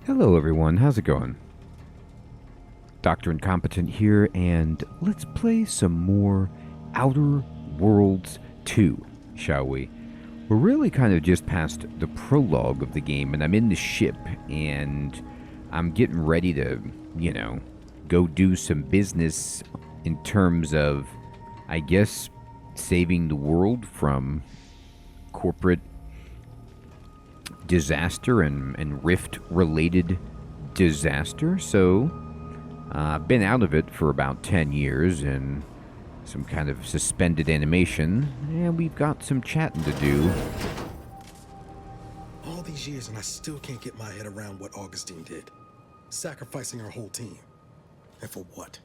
Hello everyone, how's it going? Dr. Incompetent here, and let's play some more Outer Worlds 2, shall we? We're really kind of just past the prologue of the game, and I'm in the ship, and I'm getting ready to, go do some business in terms of, I guess, saving the world from corporate disaster and rift-related disaster. So, I've been out of it for about 10 years in some kind of suspended animation, and we've got some chatting to do. All these years and I still can't get my head around what Augustine did. Sacrificing her whole team. And for what?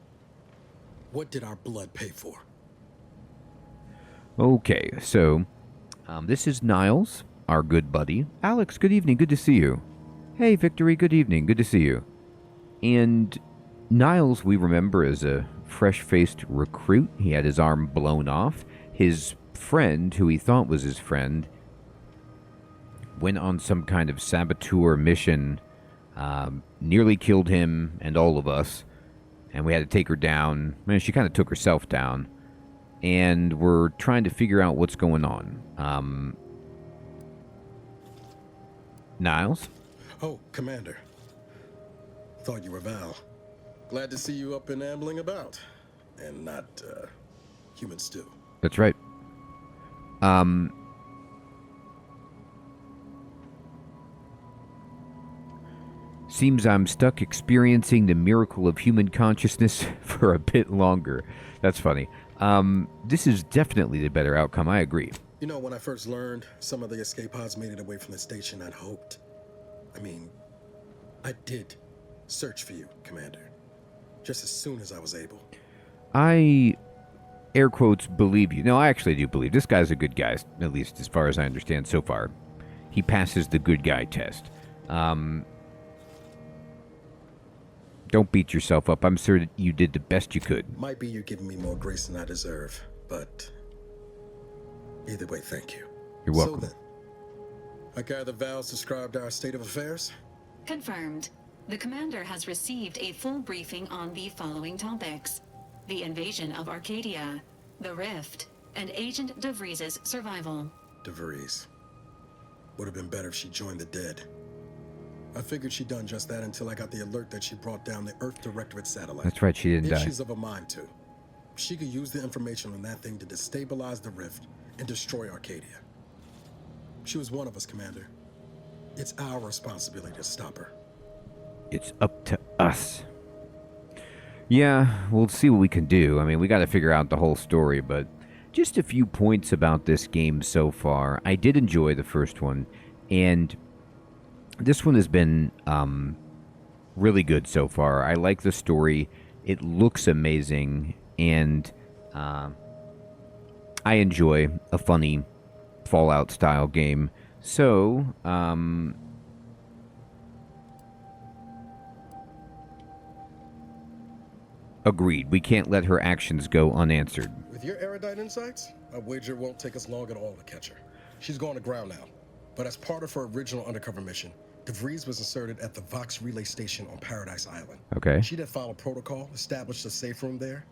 What did our blood pay for? Okay, so, this is Niles, our good buddy. Alex, good evening, good to see you. Hey, Victory, good evening, good to see you. And Niles, we remember, as a fresh-faced recruit. He had his arm blown off. His friend, who he thought was his friend, went on some kind of saboteur mission, nearly killed him and all of us, and we had to take her down. She kind of took herself down, and we're trying to figure out what's going on. Niles? Oh, Commander. Thought you were Val. Glad to see you up and ambling about. And not, human stew. That's right. Seems I'm stuck experiencing the miracle of human consciousness for a bit longer. That's funny. This is definitely the better outcome, I agree. You know, when I first learned some of the escape pods made it away from the station, I'd hoped. I did search for you, Commander. Just as soon as I was able. I, air quotes, believe you. No, I actually do believe. This guy's a good guy, at least as far as I understand so far. He passes the good guy test. Don't beat yourself up. I'm sure that you did the best you could. Might be you're giving me more grace than I deserve, but either way, thank you. You're welcome. So then, I gather Val's described our state of affairs? Confirmed. The commander has received a full briefing on the following topics: the invasion of Arcadia, the Rift, and Agent DeVries' survival. DeVries. Would have been better if she joined the dead. I figured she'd done just that until I got the alert that she brought down the Earth Directorate satellite. That's right, she didn't die. If she's of a mind to, she could use the information on that thing to destabilize the Rift and destroy Arcadia. She was one of us, Commander. It's our responsibility to stop her. It's up to us. Yeah, we'll see what we can do. We got to figure out the whole story, but just a few points about this game so far. I did enjoy the first one, and this one has been really good so far. I like the story. It looks amazing, and I enjoy a funny Fallout-style game. So, agreed. We can't let her actions go unanswered. With your erudite insights, I wager it won't take us long at all to catch her. She's going to ground now, but as part of her original undercover mission, DeVries was inserted at the Vox relay station on Paradise Island. Okay. She did follow protocol, established a safe room there.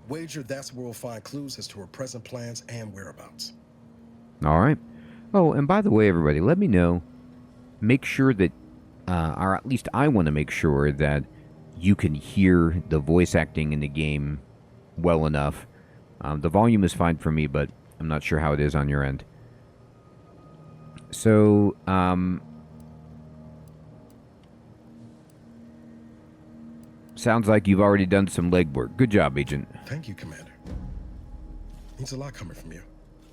Wager that's where we'll find clues as to her present plans and whereabouts. All right. Oh, and by the way, everybody, let me know. Make sure that, or at least I want to make sure that you can hear the voice acting in the game well enough. The volume is fine for me, but I'm not sure how it is on your end. So, sounds like you've already done some legwork. Good job, Agent. Thank you, Commander. Means a lot coming from you.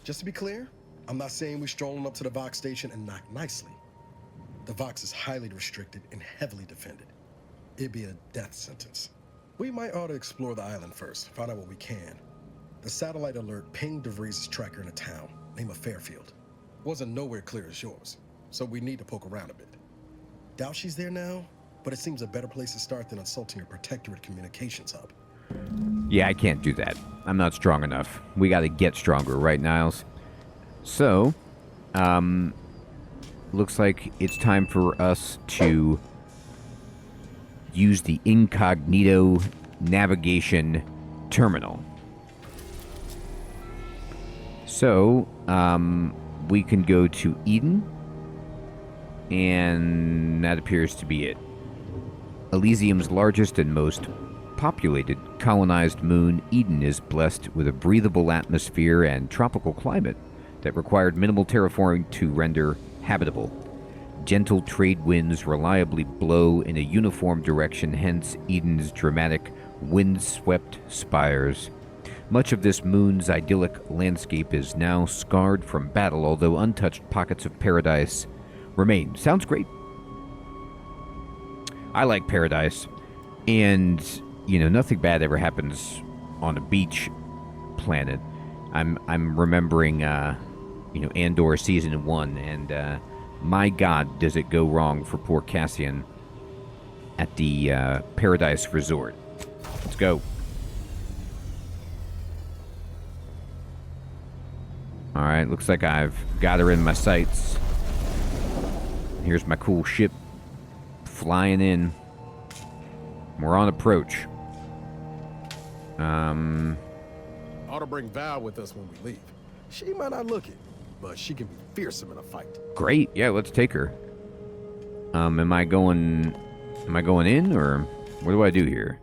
Just to be clear, I'm not saying we're strolling up to the Vox station and knock nicely. The Vox is highly restricted and heavily defended. It'd be a death sentence. We might ought to explore the island first, find out what we can. The satellite alert pinged DeVries' tracker in a town named Fairfield. Wasn't nowhere clear as yours, so we need to poke around a bit. Doubt she's there now, but it seems a better place to start than assaulting her protectorate communications hub. Yeah, I can't do that. I'm not strong enough. We gotta get stronger, right, Niles? So, looks like it's time for us to use the incognito navigation terminal. So, we can go to Eden, and that appears to be it. Elysium's largest and most populated colonized moon, Eden is blessed with a breathable atmosphere and tropical climate that required minimal terraforming to render habitable. Gentle trade winds reliably blow in a uniform direction, hence Eden's dramatic wind-swept spires. Much of this moon's idyllic landscape is now scarred from battle, although untouched pockets of paradise remain. Sounds great. I like paradise, and, you know, nothing bad ever happens on a beach planet. I'm remembering, Andor Season 1, and, my God, does it go wrong for poor Cassian at the Paradise Resort. Let's go. Alright, looks like I've got her in my sights. Here's my cool ship flying in. We're on approach. Ought to bring Val with us when we leave. She might not look it, but she can be fearsome in a fight. Great, yeah, let's take her. Am I going in, or what do I do here?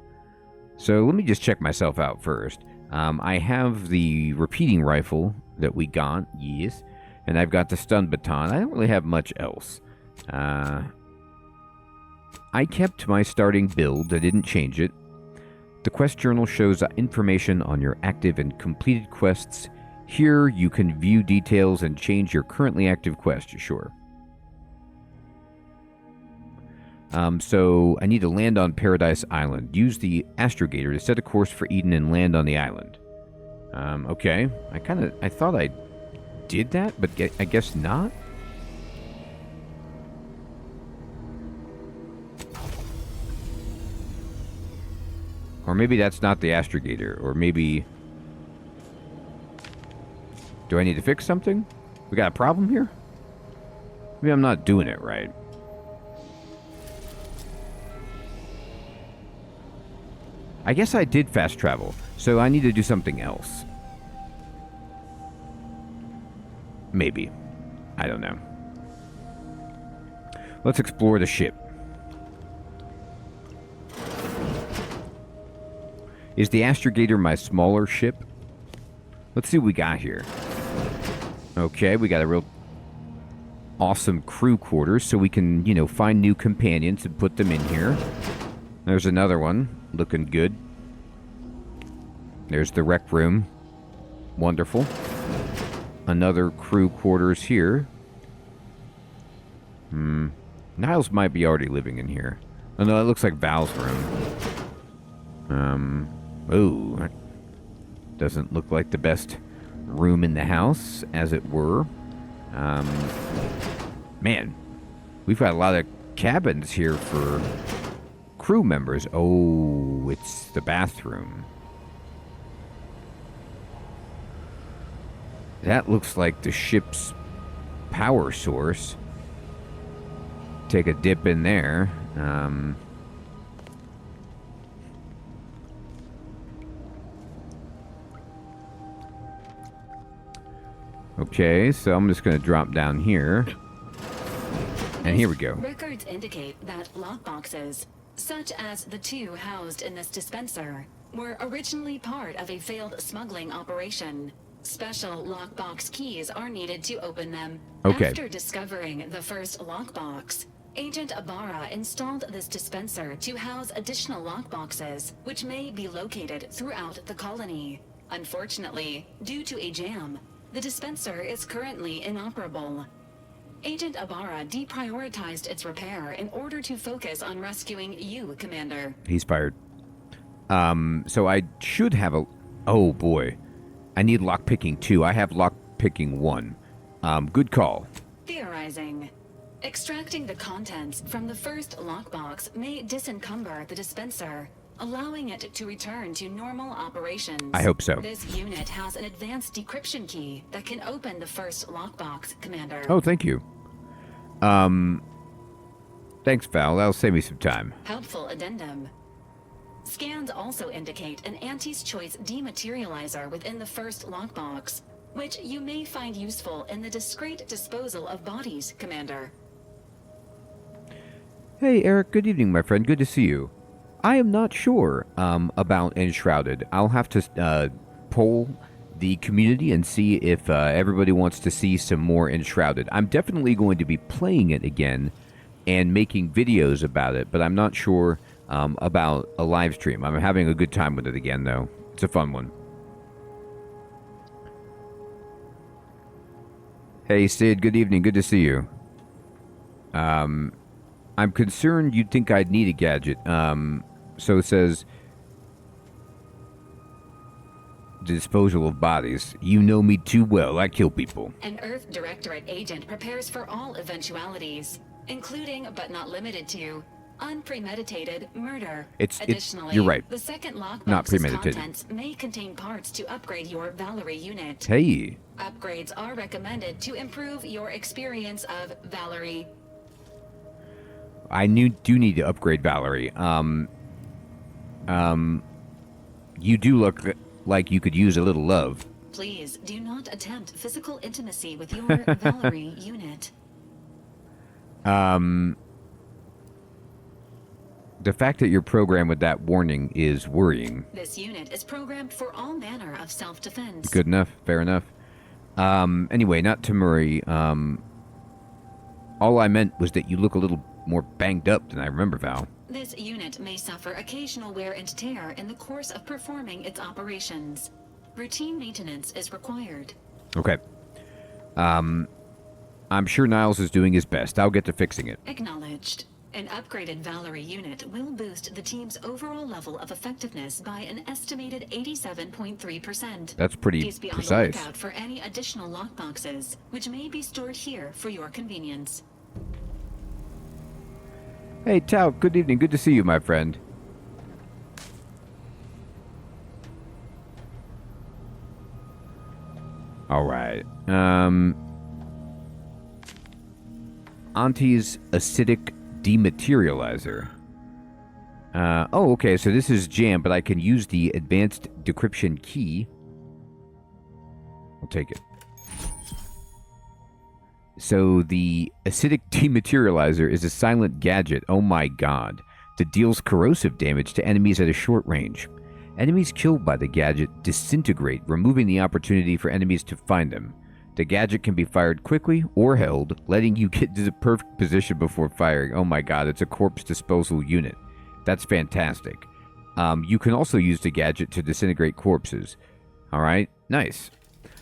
So let me just check myself out first. I have the repeating rifle that we got, yes, and I've got the stun baton. I don't really have much else. I kept my starting build. I didn't change it. The quest journal shows information on your active and completed quests. Here you can view details and change your currently active quest. Sure. So I need to land on Paradise Island. Use the astrogator to set a course for Eden and land on the island. Okay. I thought I did that, but I guess not. Or maybe that's not the astrogator, or maybe... Do I need to fix something? We got a problem here? Maybe I'm not doing it right. I guess I did fast travel, so I need to do something else. Maybe. I don't know. Let's explore the ship. Is the astrogator my smaller ship? Let's see what we got here. Okay, we got a real awesome crew quarters, so we can, find new companions and put them in here. There's another one, looking good. There's the rec room. Wonderful. Another crew quarters here. Niles might be already living in here. Oh no, it looks like Val's room. Oh, doesn't look like the best room in the house, as it were. Man, we've got a lot of cabins here for crew members. Oh, it's the bathroom. That looks like the ship's power source. Take a dip in there. Okay, so I'm just going to drop down here. And here we go. Records indicate that lockboxes, such as the two housed in this dispenser, were originally part of a failed smuggling operation. Special lockbox keys are needed to open them. Okay. After discovering the first lockbox, Agent Ibarra installed this dispenser to house additional lockboxes, which may be located throughout the colony. Unfortunately, due to a jam, the dispenser is currently inoperable. Agent Ibarra deprioritized its repair in order to focus on rescuing you, Commander. He's fired. So I should have a... Oh, boy. I need lockpicking 2. I have lockpicking 1. Good call. Theorizing. Extracting the contents from the first lockbox may disencumber the dispenser, allowing it to return to normal operations. I hope so. This unit has an advanced decryption key that can open the first lockbox, Commander. Oh, thank you. Thanks, Val. That'll save me some time. Helpful addendum. Scans also indicate an Auntie's Choice dematerializer within the first lockbox, which you may find useful in the discreet disposal of bodies, Commander. Hey, Eric. Good evening, my friend. Good to see you. I am not sure about Enshrouded. I'll have to poll the community and see if everybody wants to see some more Enshrouded. I'm definitely going to be playing it again and making videos about it, but I'm not sure about a live stream. I'm having a good time with it again, though. It's a fun one. Hey, Sid. Good evening. Good to see you. I'm concerned you'd think I'd need a gadget. So it says, disposal of bodies. You know me too well. I kill people. An Earth Directorate agent prepares for all eventualities, including but not limited to unpremeditated murder. Additionally, you're right. The second Not lockbox's premeditated. contents may contain parts to upgrade your Valerie unit. Hey. Upgrades are recommended to improve your experience of Valerie. I do need to upgrade Valerie. You do look like you could use a little love. Please do not attempt physical intimacy with your Valerie unit. The fact that you're programmed with that warning is worrying. This unit is programmed for all manner of self-defense. Good enough. Fair enough. Anyway, not to Murray. All I meant was that you look a little more banged up than I remember, Val. This unit may suffer occasional wear and tear in the course of performing its operations. Routine maintenance is required. Okay. I'm sure Niles is doing his best. I'll get to fixing it. Acknowledged. An upgraded Valerie unit will boost the team's overall level of effectiveness by an estimated 87.3%. That's pretty Please be on the precise. lookout for any additional lockboxes, which may be stored here for your convenience. Hey, Tao, good evening. Good to see you, my friend. All right. Auntie's acidic dematerializer. Oh, okay, so this is jam, but I can use the advanced decryption key. I'll take it. So the acidic dematerializer is a silent gadget, oh my god, that deals corrosive damage to enemies at a short range. Enemies killed by the gadget disintegrate, removing the opportunity for enemies to find them. The gadget can be fired quickly or held, letting you get to the perfect position before firing. Oh my god, it's a corpse disposal unit. That's fantastic. You can also use the gadget to disintegrate corpses. Alright, nice.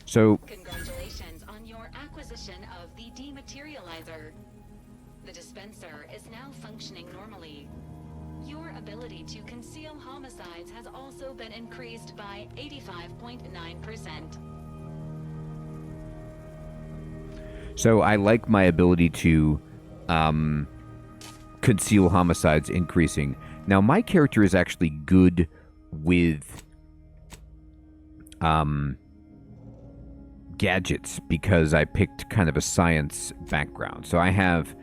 So, Congratulations on your acquisition of the dematerializer. The dispenser is now functioning normally. Your ability to conceal homicides has also been increased by 85.9%. So I like my ability to conceal homicides increasing. Now, my character is actually good with gadgets because I picked kind of a science background. So I have,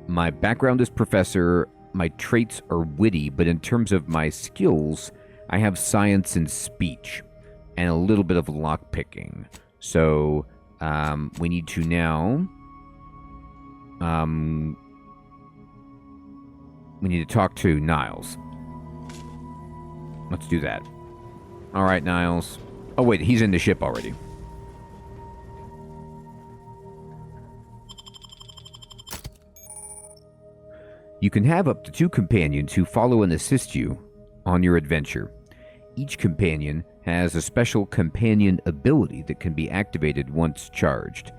my background is professor, my traits are witty, but in terms of my skills, I have science and speech and a little bit of lockpicking. So we need to now we need to talk to Niles. Let's do that. All right, Niles. Oh, wait, he's in the ship already. You can have up to 2 companions who follow and assist you on your adventure. Each companion has a special companion ability that can be activated once charged.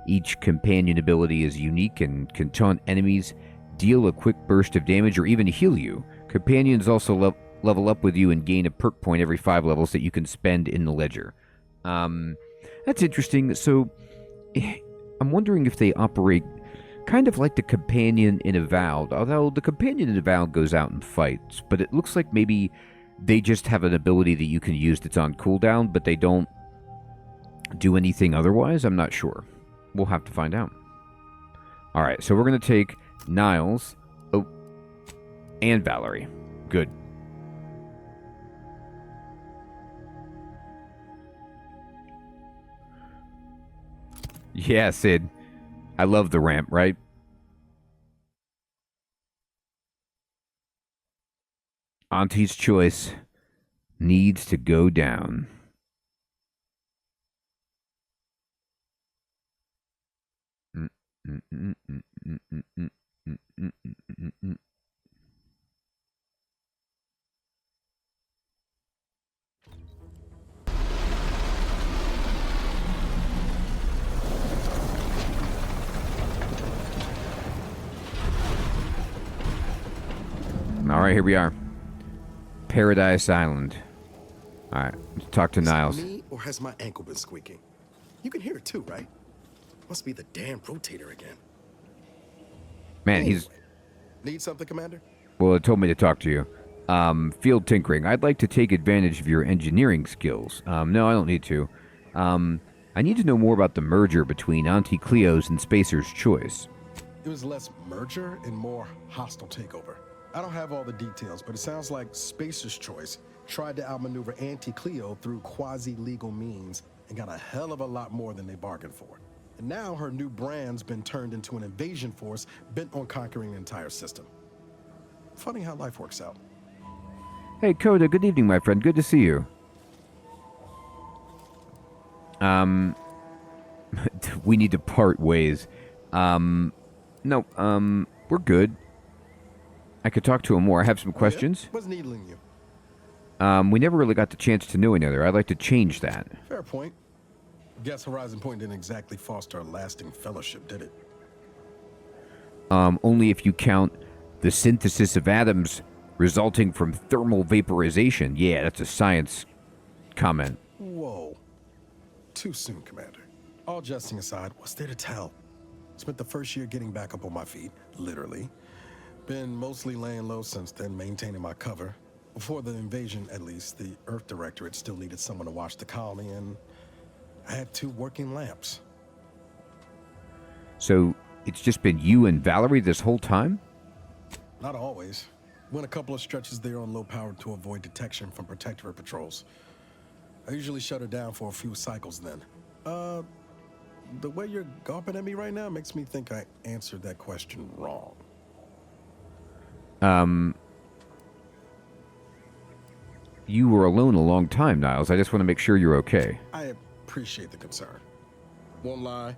Each companion ability is unique and can taunt enemies, deal a quick burst of damage, or even heal you. Companions also level up with you and gain a perk point every 5 levels that you can spend in the ledger. That's interesting. So, I'm wondering if they operate kind of like the companion in Avowed, although the companion in Avowed goes out and fights, but it looks like maybe they just have an ability that you can use that's on cooldown, but they don't do anything otherwise. I'm not sure. We'll have to find out. Alright, so we're going to take Niles. Oh, And Valerie. Good. Yeah, Sid. I love the ramp, right? Auntie's choice needs to go down. All right, here we are. Paradise Island. All right, let's talk to Niles. Is it me, or has my ankle been squeaking? You can hear it too, right? Must be the damn rotator again. Man, he's... Need something, Commander? Well, it told me to talk to you. Field tinkering. I'd like to take advantage of your engineering skills. No, I don't need to. I need to know more about the merger between Auntie Cleo's and Spacer's Choice. It was less merger and more hostile takeover. I don't have all the details, but it sounds like Spacer's Choice tried to outmaneuver Auntie Cleo through quasi-legal means and got a hell of a lot more than they bargained for. And now her new brand's been turned into an invasion force bent on conquering the entire system. Funny how life works out. Hey, Coda, good evening, my friend. Good to see you. We need to part ways. No, we're good. I could talk to him more. I have some questions. Yeah? What's needling you? We never really got the chance to know another. I'd like to change that. Fair point. Guess Horizon Point didn't exactly foster a lasting fellowship, did it? Only if you count the synthesis of atoms resulting from thermal vaporization. Yeah, that's a science comment. Whoa. Too soon, Commander. All jesting aside, what's there to tell? Spent the first year getting back up on my feet, literally. Been mostly laying low since then, maintaining my cover. Before the invasion, at least, the Earth Directorate still needed someone to watch the colony, and I had 2 working lamps. So, it's just been you and Valerie this whole time? Not always. Went a couple of stretches there on low power to avoid detection from Protectorate patrols. I usually shut her down for a few cycles then. The way you're gawping at me right now makes me think I answered that question wrong. You were alone a long time, Niles. I just want to make sure you're okay. I appreciate the concern. Won't lie,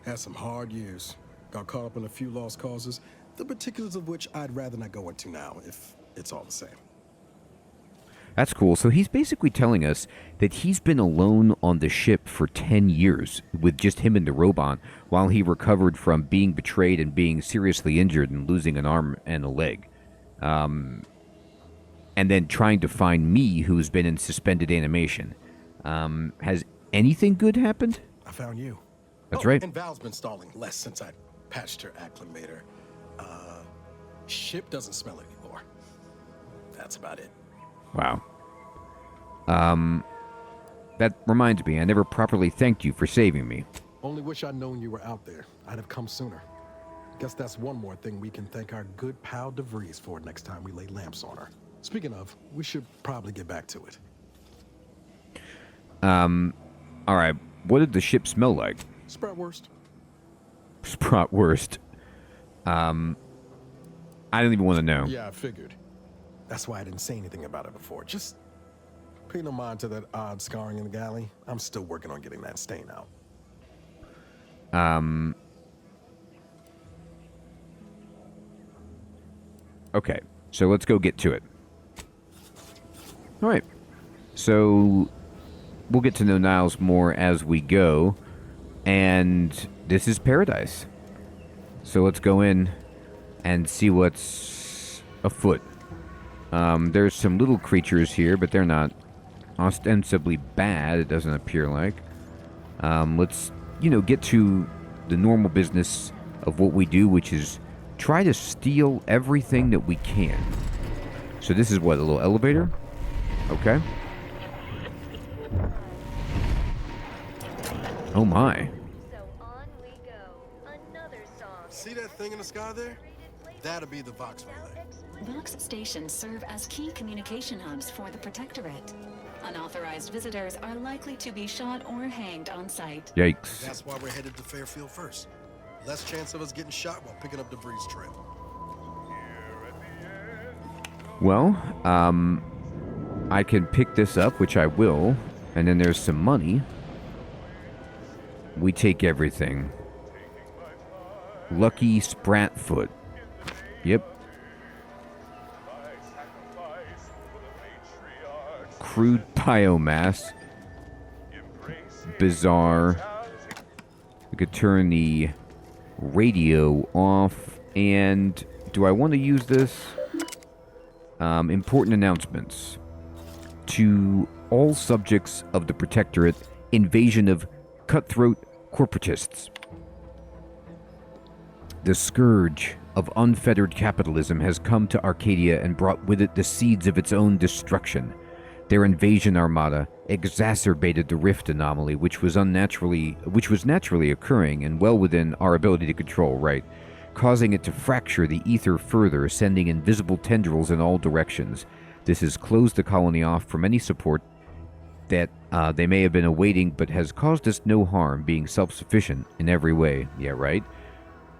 had some hard years. Got caught up in a few lost causes, the particulars of which I'd rather not go into now, if it's all the same. That's cool. So he's basically telling us that he's been alone on the ship for 10 years with just him and the robot while he recovered from being betrayed and being seriously injured and losing an arm and a leg. And then trying to find me, who's been in suspended animation. Has anything good happened? I found you. That's right. And Val's been stalling less since I patched her acclimator. Ship doesn't smell anymore. That's about it. Wow. That reminds me, I never properly thanked you for saving me. Only wish I'd known you were out there. I'd have come sooner. Guess that's one more thing we can thank our good pal DeVries for next time we lay lamps on her. Speaking of, we should probably get back to it. Alright, what did the ship smell like? Spratwurst. Spratwurst. I don't even want to know. Yeah, I figured. That's why I didn't say anything about it before. Just pay no mind to that odd scarring in the galley. I'm still working on getting that stain out. Okay, so let's go get to it. Alright, so we'll get to know Niles more as we go, and this is Paradise. So let's go in and see what's afoot. There's some little creatures here, but they're not ostensibly bad, it doesn't appear like. Let's, get to the normal business of what we do, which is try to steal everything that we can. So this is what, a little elevator? Okay. Oh my. So on we go. Another song. See that thing in the sky there? That'll be the Vox relay. Vox stations serve as key communication hubs for the Protectorate. Unauthorized visitors are likely to be shot or hanged on site. Yikes. That's why we're headed to Fairfield first. Less chance of us getting shot while picking up debris trail. Well, I can pick this up, which I will, and then there's some money. We take everything. Lucky Spratfoot. Yep. Crude biomass. Bizarre. We could turn the radio off. And do I want to use this? Important announcements. To all subjects of the Protectorate, invasion of cutthroat corporatists. The scourge of unfettered capitalism has come to Arcadia and brought with it the seeds of its own destruction. Their invasion armada exacerbated the rift anomaly, which was naturally occurring and well within our ability to control, right? Causing it to fracture the ether further, sending invisible tendrils in all directions. This has closed the colony off from any support that they may have been awaiting, but has caused us no harm, being self-sufficient in every way. Yeah, right?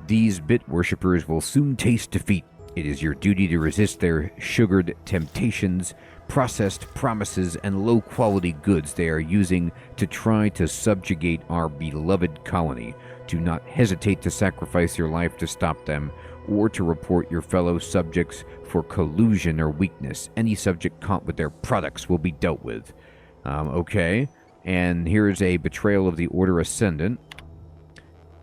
These bit worshippers will soon taste defeat. It is your duty to resist their sugared temptations, processed promises, and low-quality goods they are using to try to subjugate our beloved colony. Do not hesitate to sacrifice your life to stop them, or to report your fellow subjects for collusion or weakness. Any subject caught with their products will be dealt with. Okay, and here's a betrayal of the Order Ascendant.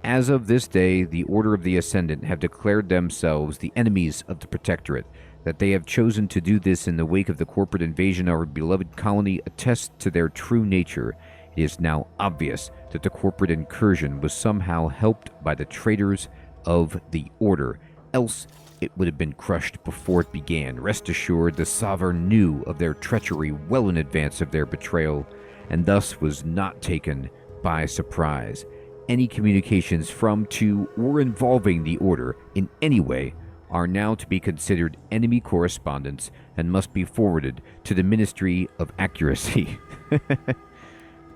As of this day, the Order of the Ascendant have declared themselves the enemies of the Protectorate. That they have chosen to do this in the wake of the corporate invasion of our beloved colony attests to their true nature. It is now obvious that the corporate incursion was somehow helped by the traitors of the Order, else it would have been crushed before it began. Rest assured, the Sovereign knew of their treachery well in advance of their betrayal, and thus was not taken by surprise. Any communications from, to, or involving the Order in any way are now to be considered enemy correspondence and must be forwarded to the Ministry of Accuracy.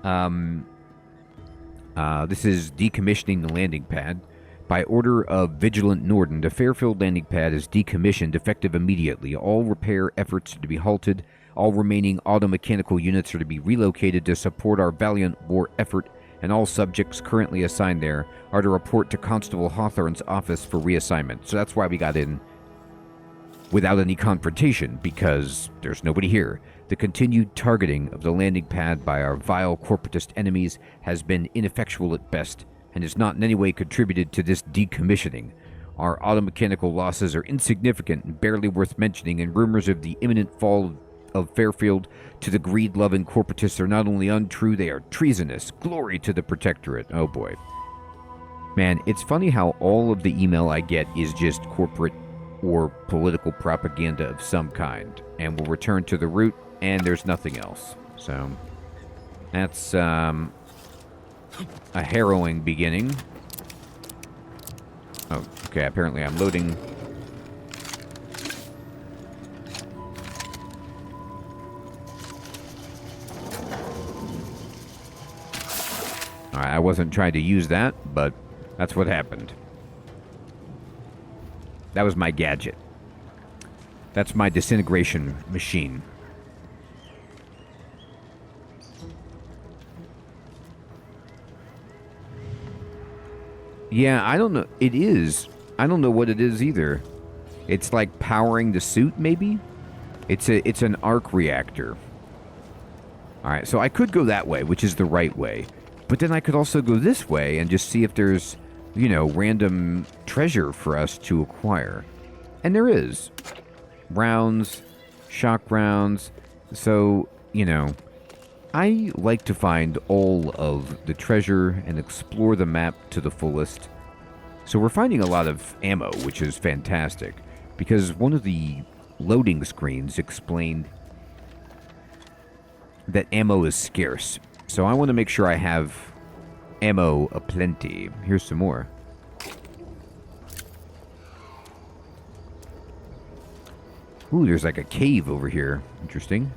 This is decommissioning the landing pad. By order of Vigilant Norden, the Fairfield landing pad is decommissioned effective immediately. All repair efforts are to be halted. All remaining automechanical units are to be relocated to support our valiant war effort, and all subjects currently assigned there are to report to Constable Hawthorne's office for reassignment. So that's why we got in without any confrontation, because there's nobody here. The continued targeting of the landing pad by our vile corporatist enemies has been ineffectual at best, and has not in any way contributed to this decommissioning. Our automechanical losses are insignificant and barely worth mentioning, and rumors of the imminent fall of Fairfield to the greed-loving corporatists are not only untrue, they are treasonous. Glory to the Protectorate. Oh boy. Man, it's funny how all of the email I get is just corporate or political propaganda of some kind, and we'll return to the root, and there's nothing else. So, that's, a harrowing beginning. Oh, okay, apparently I'm loading. Alright, I wasn't trying to use that, but that's what happened. That was my gadget. That's my disintegration machine. Yeah, I don't know. It is. I don't know what it is either. It's like powering the suit, maybe? It's an arc reactor. Alright, so I could go that way, which is the right way. But then I could also go this way and just see if there's, you know, random treasure for us to acquire. And there is. Rounds, shock rounds. So, you know, I like to find all of the treasure and explore the map to the fullest. So we're finding a lot of ammo, which is fantastic, because one of the loading screens explained that ammo is scarce. So I want to make sure I have ammo aplenty. Here's some more. Ooh, there's like a cave over here. Interesting.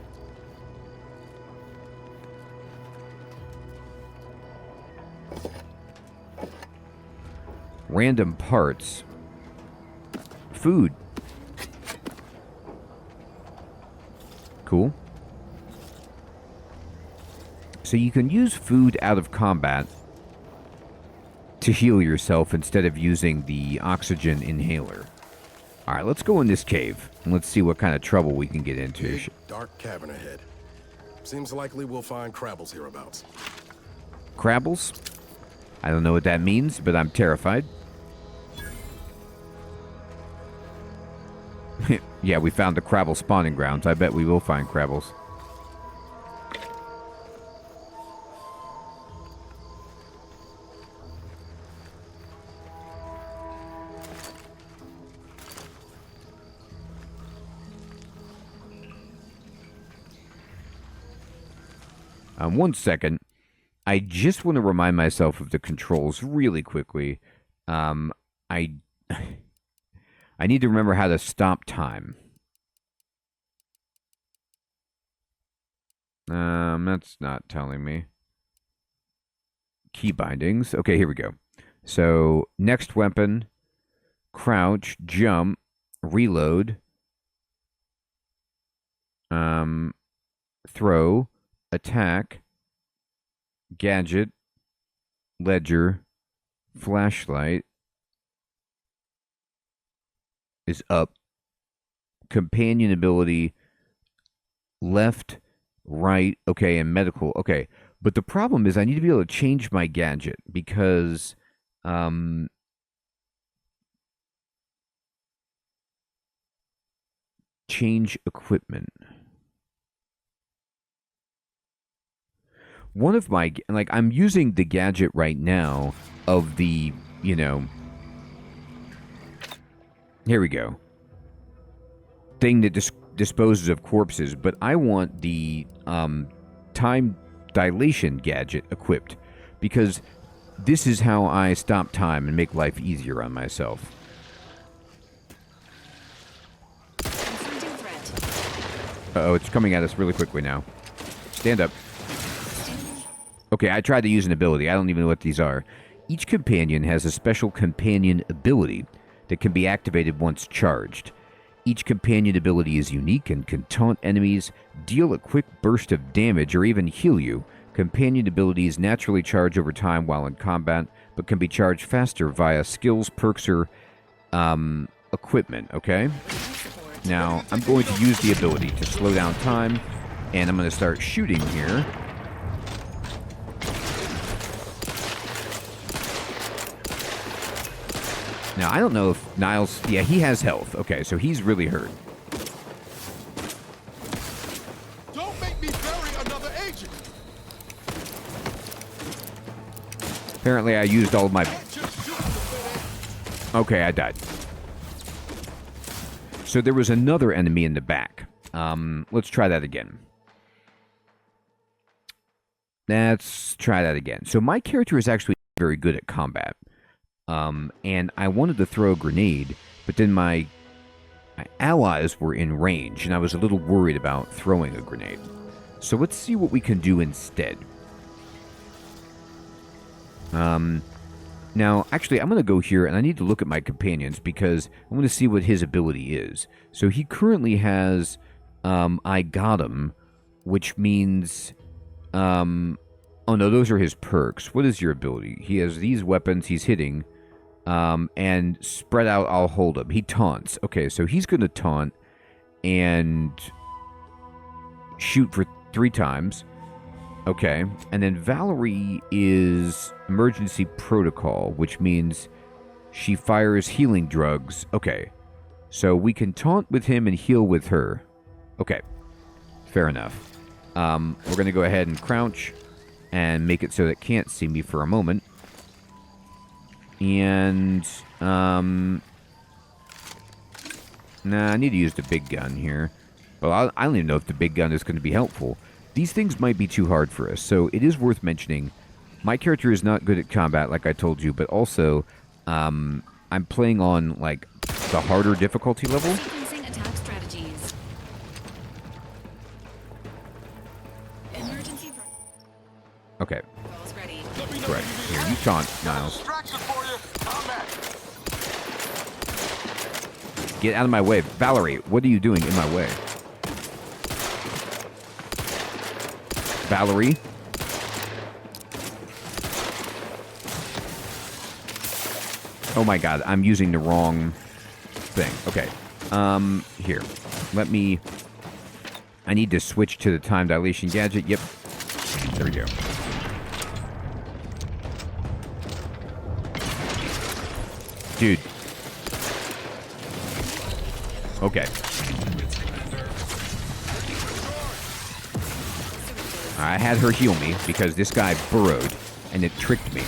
Random parts. Food. Cool. So you can use food out of combat to heal yourself instead of using the oxygen inhaler. Alright, let's go in this cave and let's see what kind of trouble we can get into. Big, dark cavern ahead. Seems likely we'll find crabbles hereabouts. Crabbles? I don't know what that means, but I'm terrified. Yeah, we found the crabble spawning grounds. I bet we will find crabbles. One second. I just want to remind myself of the controls really quickly. I need to remember how to stop time. That's not telling me. Key bindings. Okay, here we go. So, next weapon, crouch, jump, reload, throw, attack, gadget, ledger, flashlight is up, companion ability, left, right, okay, and medical, okay. But the problem is I need to be able to change my gadget because change equipment. One of my, like, I'm using the gadget right now of the, you know, here we go, thing that disposes of corpses, but I want the time dilation gadget equipped because this is how I stop time and make life easier on myself. Uh-oh, it's coming at us really quickly now. Stand up. Okay, I tried to use an ability. I don't even know what these are. Each companion has a special companion ability that can be activated once charged. Each companion ability is unique and can taunt enemies, deal a quick burst of damage, or even heal you. Companion abilities naturally charge over time while in combat, but can be charged faster via skills, perks, or equipment, okay? Now, I'm going to use the ability to slow down time, and I'm going to start shooting here. Now, I don't know if Niles... Yeah, he has health. Okay, so he's really hurt. Don't make me bury another agent. Apparently, I used all of my... Okay, I died. So there was another enemy in the back. Let's try that again. Let's try that again. So my character is actually very good at combat. And I wanted to throw a grenade, but then my allies were in range, and I was a little worried about throwing a grenade. So let's see what we can do instead. Now, actually, I'm going to go here, and I need to look at my companions, because I'm going to see what his ability is. So he currently has, I got him, which means, oh no, those are his perks. What is your ability? He has these weapons he's hitting, and spread out, I'll hold him. He taunts. Okay, so he's going to taunt and shoot for 3 times. Okay, and then Valerie is emergency protocol, which means she fires healing drugs. Okay, so we can taunt with him and heal with her. Okay, fair enough. We're going to go ahead and crouch and make it so that it can't see me for a moment. And, nah, I need to use the big gun here. But I don't even know if the big gun is going to be helpful. These things might be too hard for us, so it is worth mentioning. My character is not good at combat, like I told you, but also, I'm playing on, like, the harder difficulty level. Okay. All's ready. Correct. Here, you taunt, Niles. Distraction for you. Combat. Get out of my way. Valerie, what are you doing in my way? Valerie? Oh my god, I'm using the wrong thing. Okay. Here. Let me... I need to switch to the time dilation gadget. Yep. There we go. Dude. Okay. I had her heal me because this guy burrowed and it tricked me.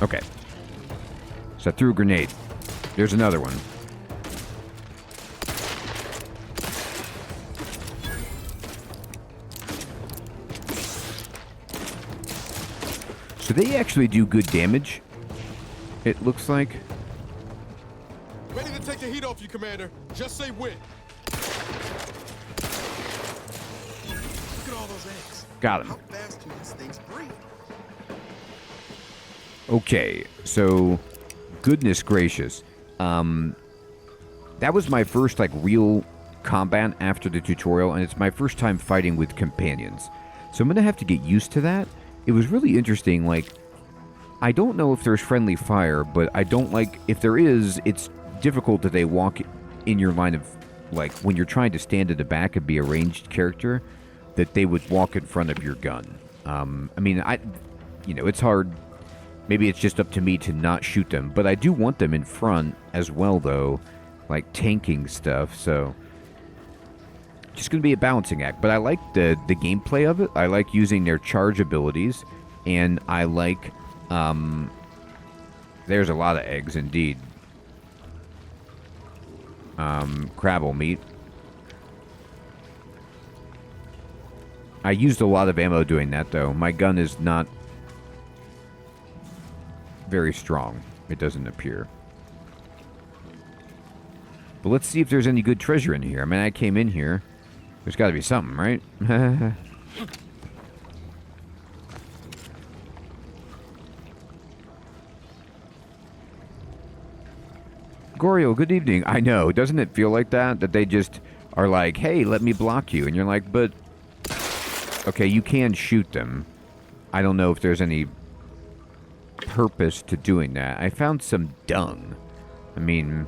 Okay. So I threw a grenade. There's another one. So they actually do good damage, it looks like. Ready to take the heat off you, Commander. Just say when. Look at all those eggs. Got him. How fast do these things breed? Okay, so goodness gracious. That was my first like real combat after the tutorial, and it's my first time fighting with companions. So I'm gonna have to get used to that. It was really interesting, like, I don't know if there's friendly fire, but I don't like, if there is, it's difficult that they walk in your line of, like, when you're trying to stand at the back and be a ranged character, that they would walk in front of your gun. I mean, it's hard. Maybe it's just up to me to not shoot them, but I do want them in front as well, though, like tanking stuff, so just going to be a balancing act. But I like the gameplay of it. I like using their charge abilities, and I like, there's a lot of eggs, indeed. Crabble meat. I used a lot of ammo doing that, though. My gun is not very strong. It doesn't appear. But let's see if there's any good treasure in here. I mean, I came in here. There's got to be something, right? Gorio, good evening. I know. Doesn't it feel like that? That they just are like, hey, let me block you. And you're like, but... Okay, you can shoot them. I don't know if there's any purpose to doing that. I found some dung. I mean...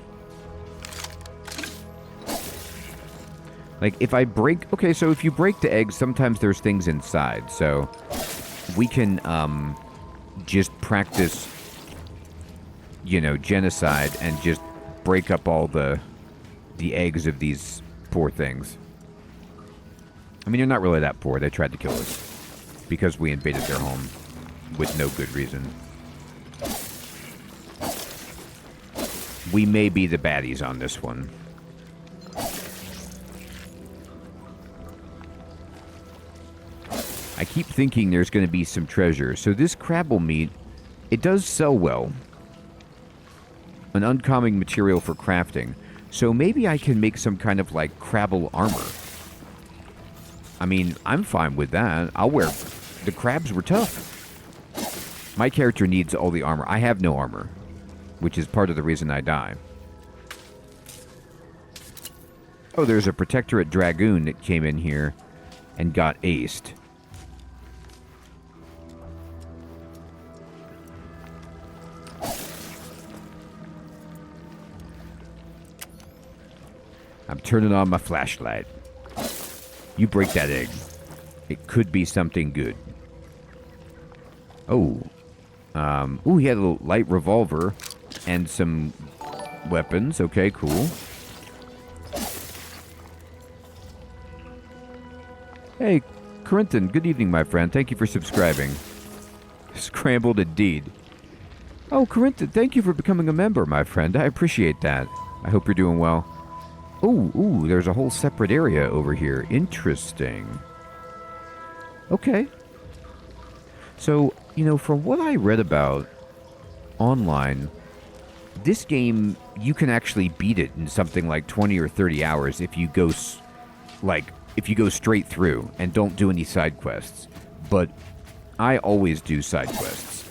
Like, if I break... Okay, so if you break the eggs, sometimes there's things inside. So, we can, just practice, genocide and just break up all the eggs of these poor things. I mean, they're not really that poor. They tried to kill us because we invaded their home with no good reason. We may be the baddies on this one. I keep thinking there's going to be some treasure. So this crabble meat, it does sell well. An uncommon material for crafting. So maybe I can make some kind of, like, crabble armor. I mean, I'm fine with that. I'll wear... The crabs were tough. My character needs all the armor. I have no armor, which is part of the reason I die. Oh, there's a Protectorate Dragoon that came in here and got aced. I'm turning on my flashlight. You break that egg. It could be something good. Oh. Ooh, he had a little light revolver and some weapons. Okay, cool. Hey, Corinthon, good evening, my friend. Thank you for subscribing. Scrambled indeed. Oh, Corinthon, thank you for becoming a member, my friend. I appreciate that. I hope you're doing well. Ooh, there's a whole separate area over here. Interesting. Okay. So, from what I read about online, this game, you can actually beat it in something like 20 or 30 hours if you go straight through and don't do any side quests. But I always do side quests,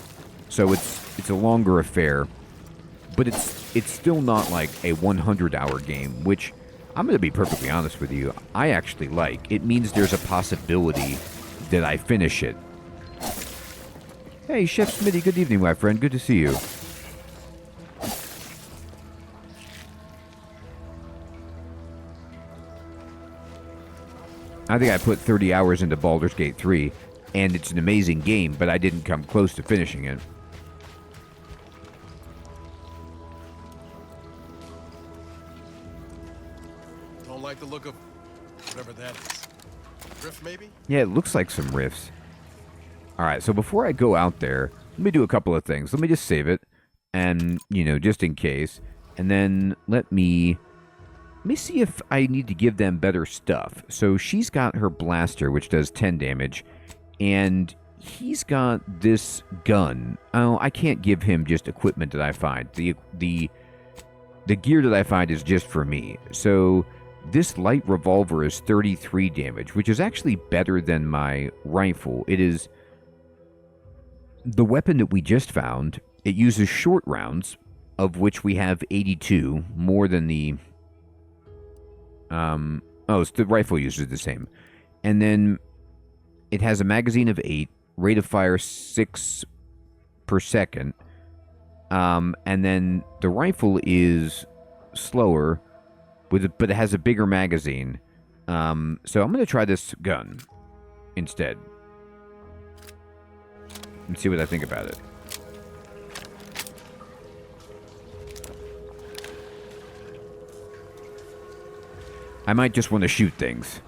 so it's a longer affair. But it's still not like a 100-hour game, which I'm going to be perfectly honest with you, I actually like. It means there's a possibility that I finish it. Hey, Chef Smitty, good evening, my friend. Good to see you. I think I put 30 hours into Baldur's Gate 3, and it's an amazing game, but I didn't come close to finishing it. Don't like the look of whatever that is. Rift, maybe? Yeah, it looks like some riffs. Alright, so before I go out there, let me do a couple of things. Let me just save it, and, just in case. And then let me see if I need to give them better stuff. So she's got her blaster, which does 10 damage, and he's got this gun. Oh, I can't give him just equipment that I find. The gear that I find is just for me. So this light revolver is 33 damage, which is actually better than my rifle. It is the weapon that we just found. It uses short rounds, of which we have 82, more than the... so the rifle uses the same. And then it has a magazine of 8, rate of fire 6 per second. And then the rifle is slower, but it has a bigger magazine. So I'm going to try this gun instead. And see what I think about it. I might just want to shoot things,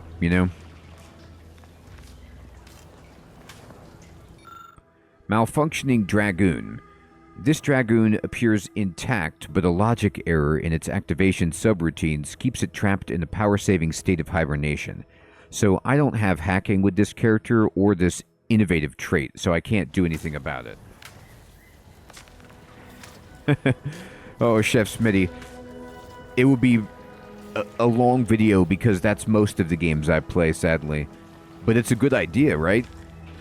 Malfunctioning Dragoon. This Dragoon appears intact, but a logic error in its activation subroutines keeps it trapped in a power-saving state of hibernation. So I don't have hacking with this character or this innovative trait, so I can't do anything about it. Oh, Chef Smitty. It would be a long video because that's most of the games I play, sadly. But it's a good idea, right?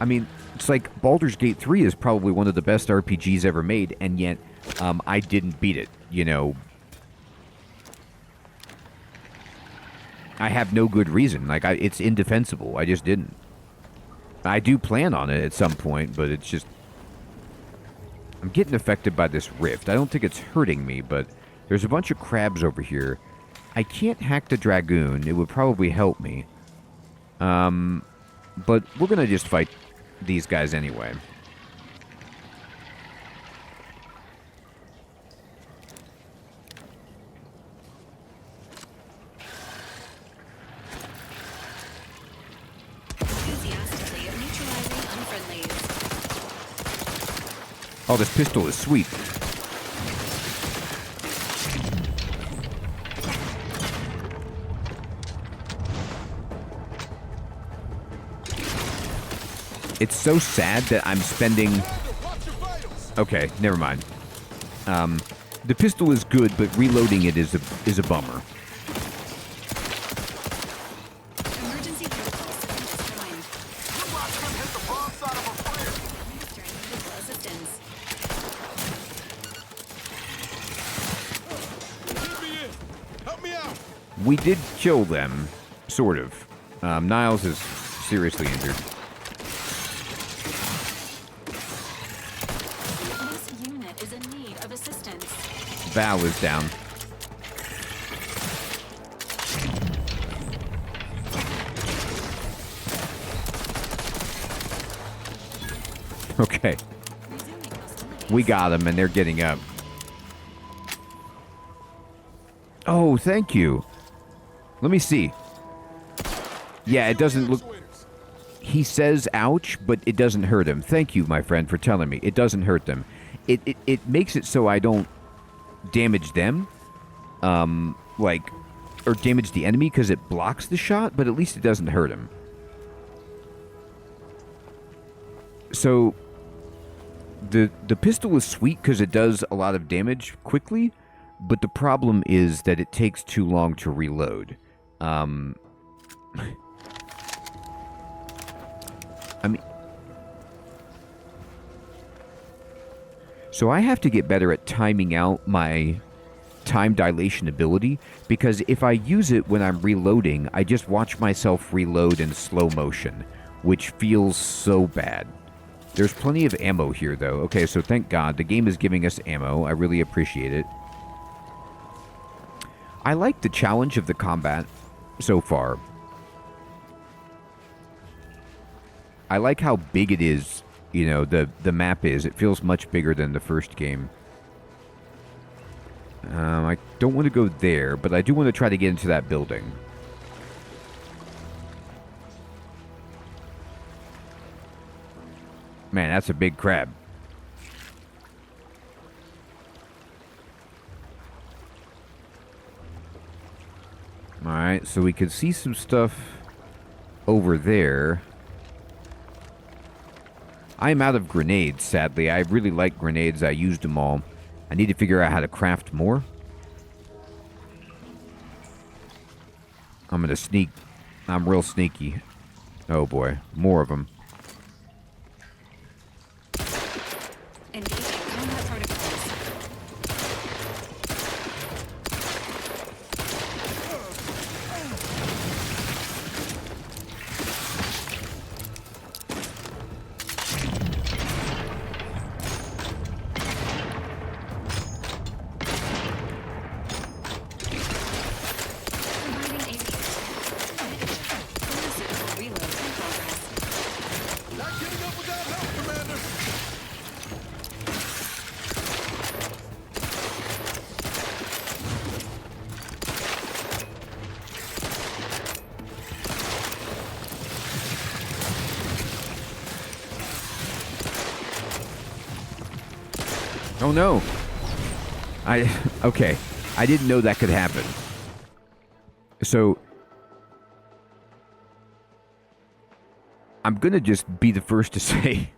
I mean, it's like Baldur's Gate 3 is probably one of the best RPGs ever made, and yet I didn't beat it, I have no good reason. It's indefensible. I just didn't. I do plan on it at some point, but it's just... I'm getting affected by this rift. I don't think it's hurting me, but there's a bunch of crabs over here. I can't hack the Dragoon. It would probably help me. But we're going to just fight these guys anyway. Enthusiastically neutralizing unfriendlies. Oh, this pistol is sweet. It's so sad that I'm spending... Okay, never mind. The pistol is good, but reloading it is a bummer. Emergency protocol sequence primed. Administering medical assistance. Let me in. Help me out. We did kill them, sort of. Niles is seriously injured. This unit is in need of assistance. Val is down. Okay. Resuming hostilities. We got them, and they're getting up. Oh, thank you. Let me see. Yeah, it doesn't look... He says ouch, but it doesn't hurt him. Thank you, my friend, for telling me. It doesn't hurt them. It makes it so I don't damage them. Or damage the enemy because it blocks the shot, but at least it doesn't hurt him. So, the pistol is sweet because it does a lot of damage quickly, but the problem is that it takes too long to reload. I mean, so I have to get better at timing out my time dilation ability, because if I use it when I'm reloading, I just watch myself reload in slow motion, which feels so bad. There's plenty of ammo here, though. Okay, so thank God. The game is giving us ammo. I really appreciate it. I like the challenge of the combat so far. I like how big it is, you know, the map is. It feels much bigger than the first game. I don't want to go there, but I do want to try to get into that building. Man, that's a big crab. Alright, so we could see some stuff over there. I'm out of grenades, sadly. I really like grenades. I used them all. I need to figure out how to craft more. I'm gonna sneak. I'm real sneaky. Oh boy, more of them. Engaging combat protocols. Providing aid. Fully suitable reload in progress. Not getting up without help, Commander. Oh no! Okay. I didn't know that could happen. So, I'm gonna just be the first to say,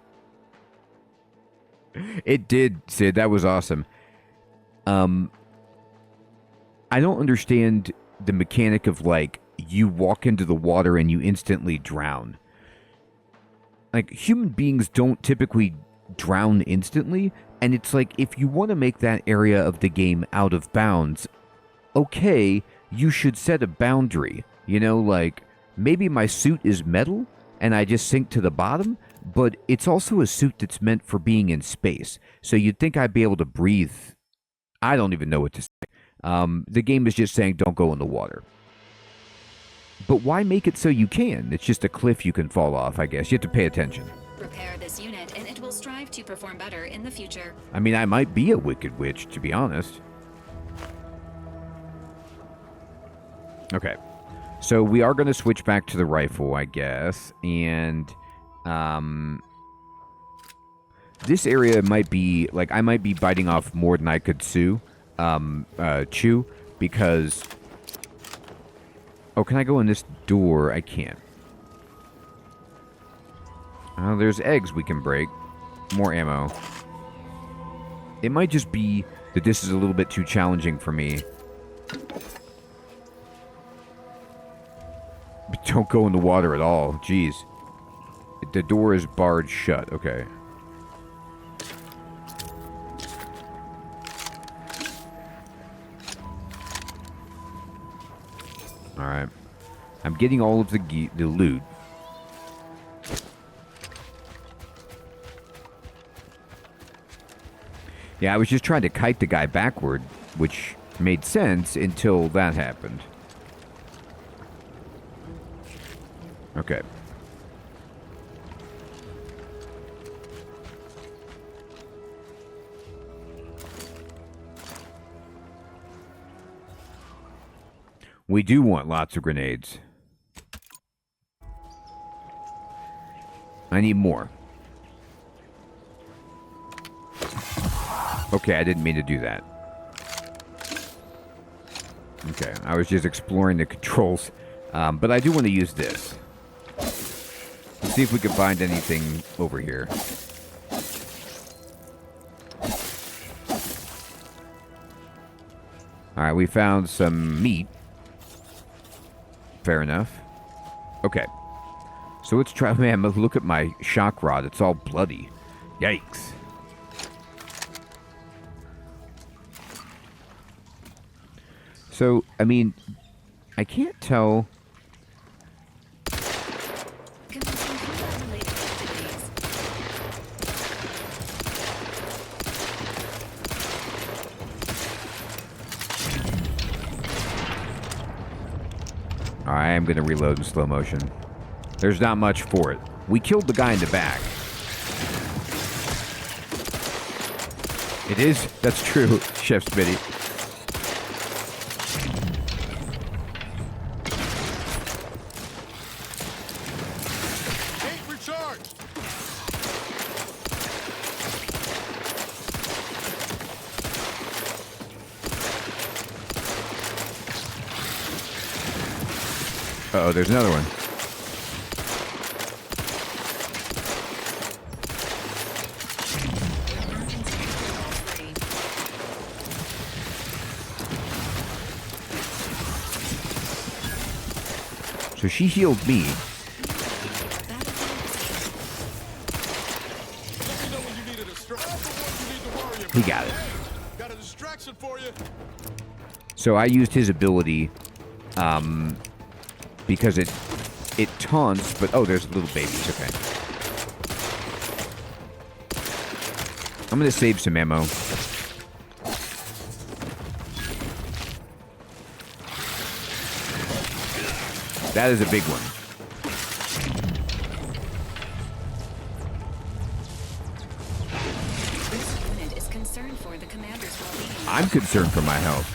it did, Sid. That was awesome. I don't understand the mechanic of, like, you walk into the water and you instantly drown. Like, human beings don't typically drown instantly, and it's like, if you want to make that area of the game out of bounds, okay, you should set a boundary. You know, like, maybe my suit is metal and I just sink to the bottom, but it's also a suit that's meant for being in space. So you'd think I'd be able to breathe. I don't even know what to say. The game is just saying don't go in the water. But why make it so you can? It's just a cliff you can fall off, I guess. You have to pay attention. Repair this unit and it will strive to perform better in the future. I mean, I might be a wicked witch, to be honest. Okay. So we are going to switch back to the rifle, I guess. And this area might be, like, I might be biting off more than I could chew. Because... Oh, can I go in this door? I can't. Oh, there's eggs we can break. More ammo. It might just be that this is a little bit too challenging for me. But don't go in the water at all. Jeez. The door is barred shut. Okay. Alright. I'm getting all of the loot. Yeah, I was just trying to kite the guy backward, which made sense until that happened. Okay. We do want lots of grenades. I need more. Okay, I didn't mean to do that. Okay, I was just exploring the controls. But I do want to use this. Let's see if we can find anything over here. Alright, we found some meat. Fair enough. Okay. So let's try... Man, look at my shock rod. It's all bloody. Yikes. So, I mean, I can't tell... Alright, I'm going to reload in slow motion. There's not much for it. We killed the guy in the back. It is? That's true, Chef Smitty. Ain't recharged. Uh-oh, there's another one. So she healed me. Let me know when you need a distraction. I'm the one you need to worry about. He got it. Got a distraction for you. So I used his ability, because it taunts, but oh, there's little babies. Okay. I'm gonna save some ammo. That is a big one. This unit is concerned for the commander's well-being. I'm concerned for my health.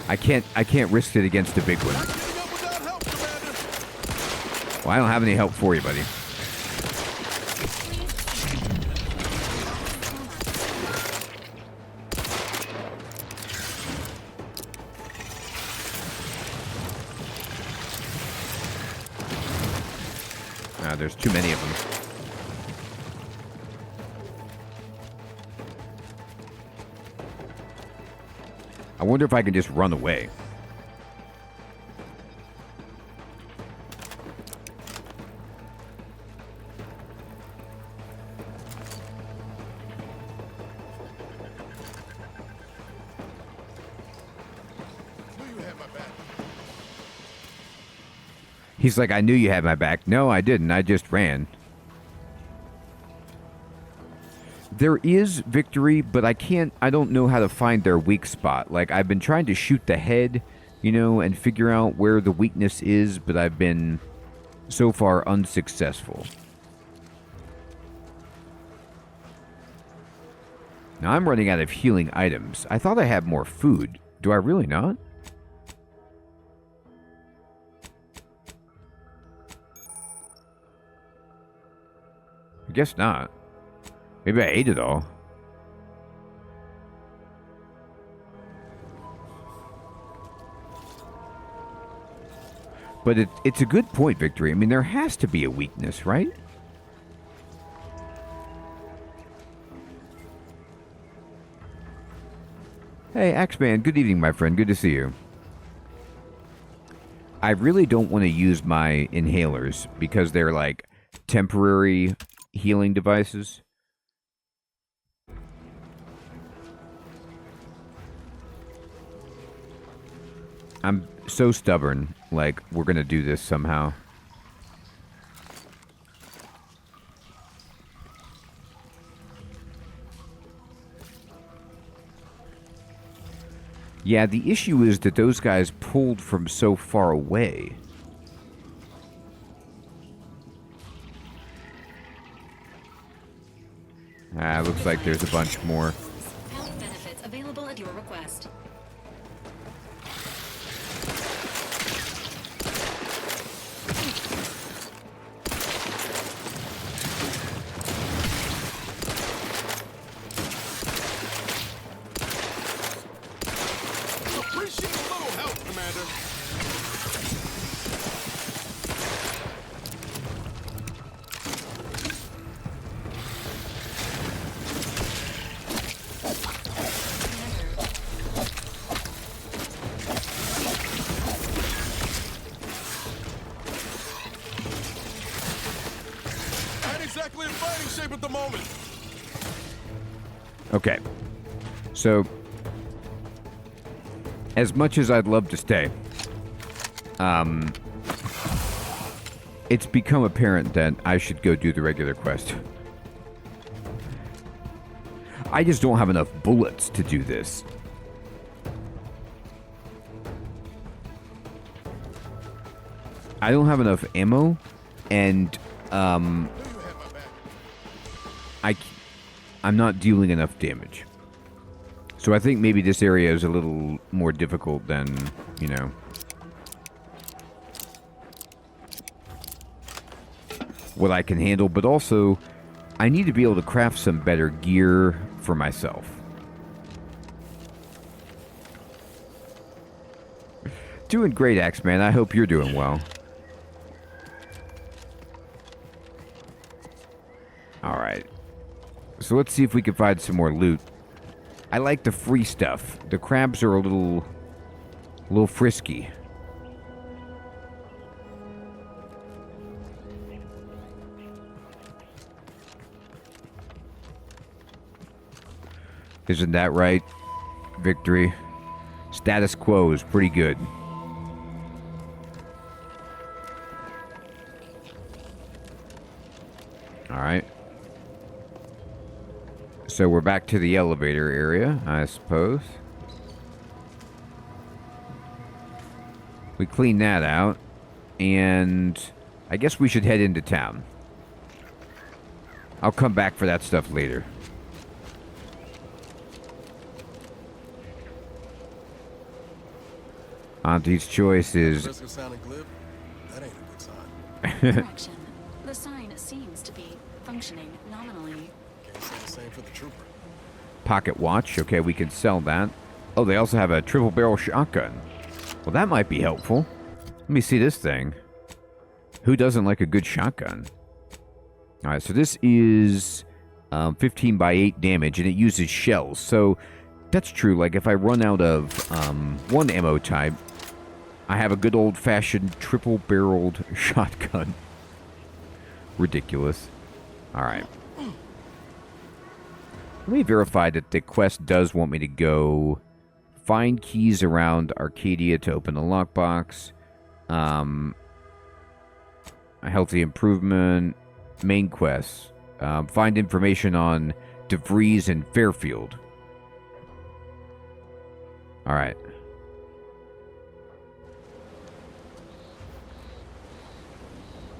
I can't risk it against a big one. Getting up without help, Commander. Well, I don't have any help for you, buddy. There's too many of them. I wonder if I can just run away. Knew you had my back. He's like, I knew you had my back. No, I didn't. I just ran. There is victory, but I don't know how to find their weak spot. Like, I've been trying to shoot the head, you know, and figure out where the weakness is, but I've been, so far, unsuccessful. Now, I'm running out of healing items. I thought I had more food. Do I really not? I guess not. Maybe I ate it all. But it's a good point, Victory. I mean, there has to be a weakness, right? Hey, Axeman, good evening, my friend. Good to see you. I really don't want to use my inhalers because they're like temporary healing devices. I'm so stubborn. Like, we're gonna do this somehow. Yeah, the issue is that those guys pulled from so far away. Looks like there's a bunch more. Health benefits available at your request. Appreciate a little help, Commander. Okay. So, as much as I'd love to stay, it's become apparent that I should go do the regular quest. I just don't have enough bullets to do this. I don't have enough ammo, and I'm not dealing enough damage. So I think maybe this area is a little more difficult than, you know, what I can handle, but also I need to be able to craft some better gear for myself. Doing great, Axeman. I hope you're doing well. Alright. So let's see if we can find some more loot. I like the free stuff. The crabs are a little frisky. Isn't that right, Victory? Status quo is pretty good. Alright. So we're back to the elevator area, I suppose. We clean that out. And I guess we should head into town. I'll come back for that stuff later. Auntie's choice is... Risk of sounding glib? That ain't a good sign. Correction. The sign seems to be functioning nominally. Can't say the same for the trooper. Pocket watch. Okay, we can sell that. Oh, they also have a triple barrel shotgun. Well, that might be helpful. Let me see this thing. Who doesn't like a good shotgun? Alright, so this is 15 by 8 damage, and it uses shells. So that's true. Like, if I run out of one ammo type, I have a good old-fashioned triple-barreled shotgun. Ridiculous. Alright. Let me verify that the quest does want me to go find keys around Arcadia to open the lockbox. A healthy improvement. Main quest. Find information on DeVries and Fairfield. Alright.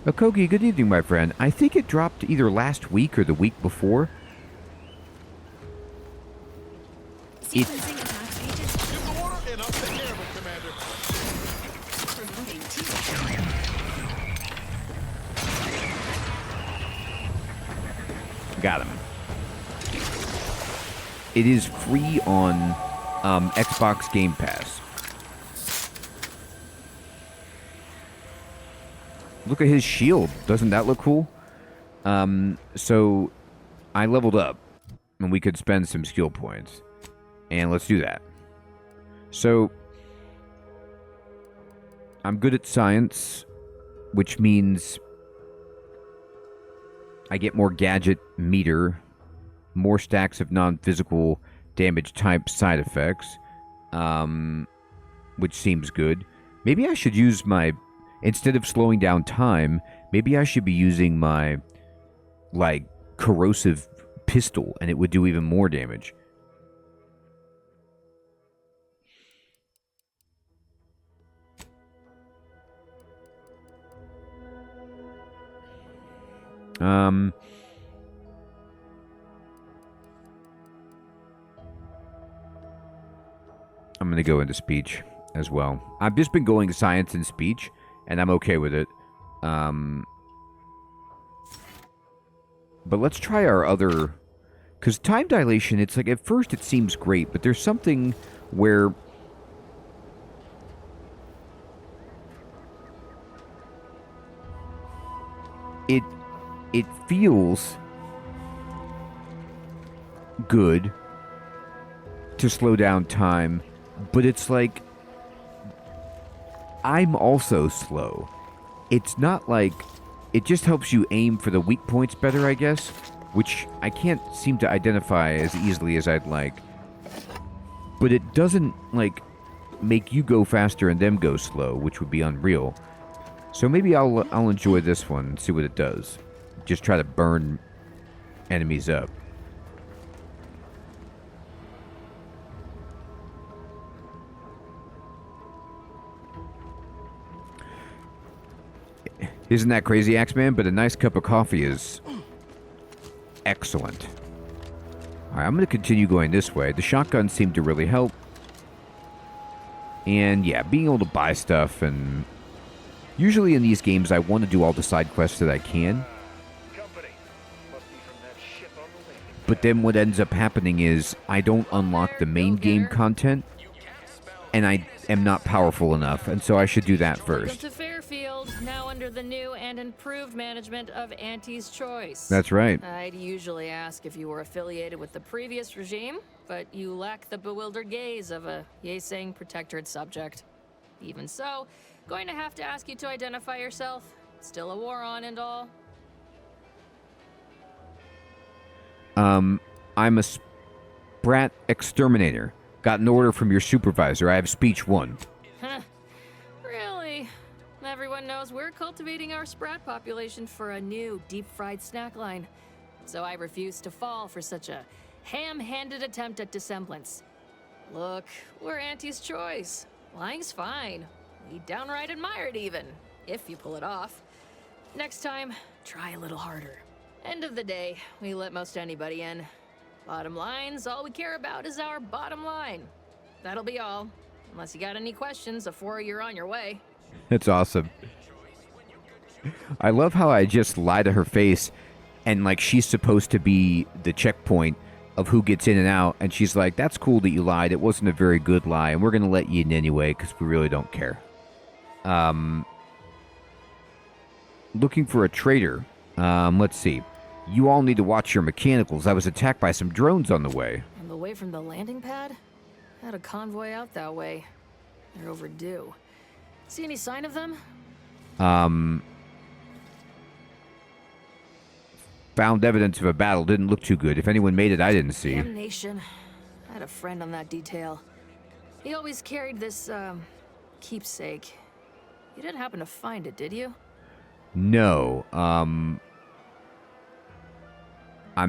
Okogi, good evening, my friend. I think it dropped either last week or the week before. Sequencing attack agent. Give the order and I'll take care of him, Commander. Promoting team. Got him. It is free on Xbox Game Pass. Look at his shield. Doesn't that look cool? So I leveled up, and we could spend some skill points. And let's do that. So I'm good at science, which means I get more gadget meter, more stacks of non-physical damage type side effects, which seems good. Maybe I should use my, instead of slowing down time, maybe I should be using my, like, corrosive pistol, and it would do even more damage. I'm going to go into speech as well. I've just been going science and speech, and I'm okay with it. But let's try our other... Because time dilation, it's like, at first it seems great, but there's something where... It feels good to slow down time, but it's like I'm also slow. It's not like it just helps you aim for the weak points better, I guess. which I can't seem to identify as easily as I'd like. But it doesn't, like, make you go faster and them go slow, which would be unreal. So maybe I'll enjoy this one and see what it does. Just try to burn enemies up. Isn't that crazy, Axeman? But a nice cup of coffee is excellent. Alright, I'm going to continue going this way. The shotgun seemed to really help. And yeah, being able to buy stuff, and usually in these games I want to do all the side quests that I can. But then what ends up happening is I don't unlock the main game content, and I am not powerful enough, and so I should do that first. Welcome to Fairfield, now under the new and improved management of Auntie's Choice. That's right. I'd usually ask if you were affiliated with the previous regime, but you lack the bewildered gaze of a yay-saying protectorate subject. Even so, going to have to ask you to identify yourself. Still a war on and all. I'm a sprat exterminator. Got an order from your supervisor. I have speech 1. Huh. Really? Everyone knows we're cultivating our sprat population for a new deep-fried snack line. So I refuse to fall for such a ham-handed attempt at dissemblance. Look, we're Auntie's Choice. Lying's fine. We downright admire it even, if you pull it off. Next time, try a little harder. End of the day, we let most anybody in. Bottom line's all we care about is our bottom line. That'll be all. Unless you got any questions before you're on your way. That's awesome. I love how I just lie to her face, and like she's supposed to be the checkpoint of who gets in and out, and she's like, that's cool that you lied. It wasn't a very good lie, and we're going to let you in anyway because we really don't care. Looking for a trader. Let's see. You all need to watch your mechanicals. I was attacked by some drones on the way. On the way from the landing pad? Had a convoy out that way. They're overdue. See any sign of them? Found evidence of a battle. Didn't look too good. If anyone made it, I didn't see. Damnation. I had a friend on that detail. He always carried this, keepsake. You didn't happen to find it, did you? No, I'm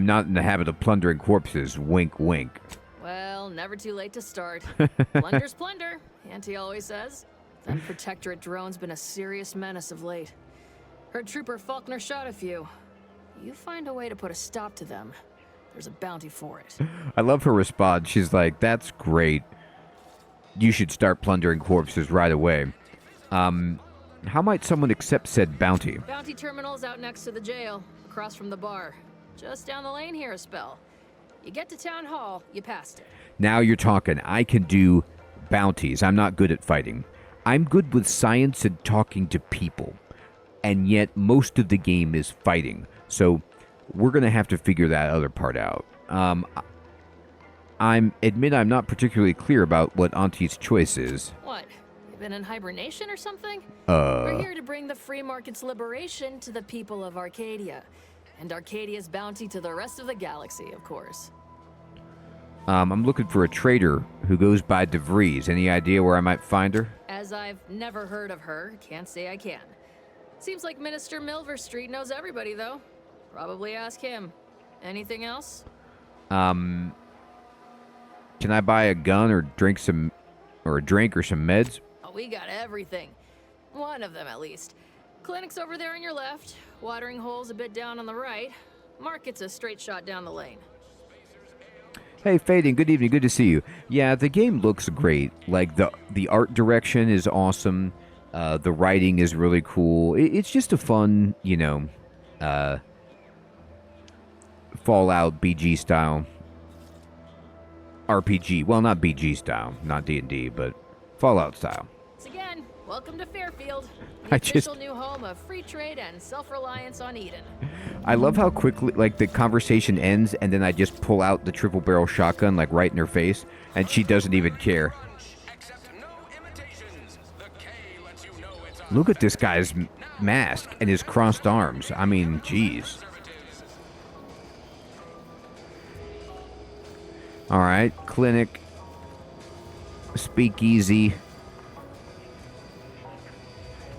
not in the habit of plundering corpses. Wink, wink. Well, never too late to start. Plunder's plunder, Auntie always says. That protectorate drone's been a serious menace of late. Heard Trooper Faulkner shot a few. You find a way to put a stop to them, there's a bounty for it. I love her response. She's like, that's great. You should start plundering corpses right away. How might someone accept said bounty? Bounty terminal's out next to the jail, across from the bar. Just down the lane here a spell. You get to Town Hall, you passed it. Now you're talking. I can do bounties. I'm not good at fighting. I'm good with science and talking to people. And yet most of the game is fighting. So we're going to have to figure that other part out. I'm not particularly clear about what Auntie's Choice is. What? You been in hibernation or something? We're here to bring the free market's liberation to the people of Arcadia. And Arcadia's bounty to the rest of the galaxy, of course. I'm looking for a trader who goes by DeVries. Any idea where I might find her? As I've never heard of her, can't say I can. Seems like Minister Milver Street knows everybody, though. Probably ask him. Anything else? Can I buy a gun or drink or some meds? Oh, we got everything. One of them, at least. Clinic's over there on your left. Watering hole's a bit down on the right. Market's a straight shot down the lane. Hey, Fading, good evening, good to see you. Yeah, the game looks great. Like, the art direction is awesome. The writing is really cool. It's just a fun, Fallout BG style RPG. Well, not BG style, not D&D, but Fallout style. Once again, welcome to Fairfield, the official new home of free trade and self-reliance on Eden. I love how quickly, like, the conversation ends, and then I just pull out the triple barrel shotgun, like, right in her face, and she doesn't even care. Look at this guy's mask and his crossed arms. I mean, jeez. All right, clinic, speakeasy.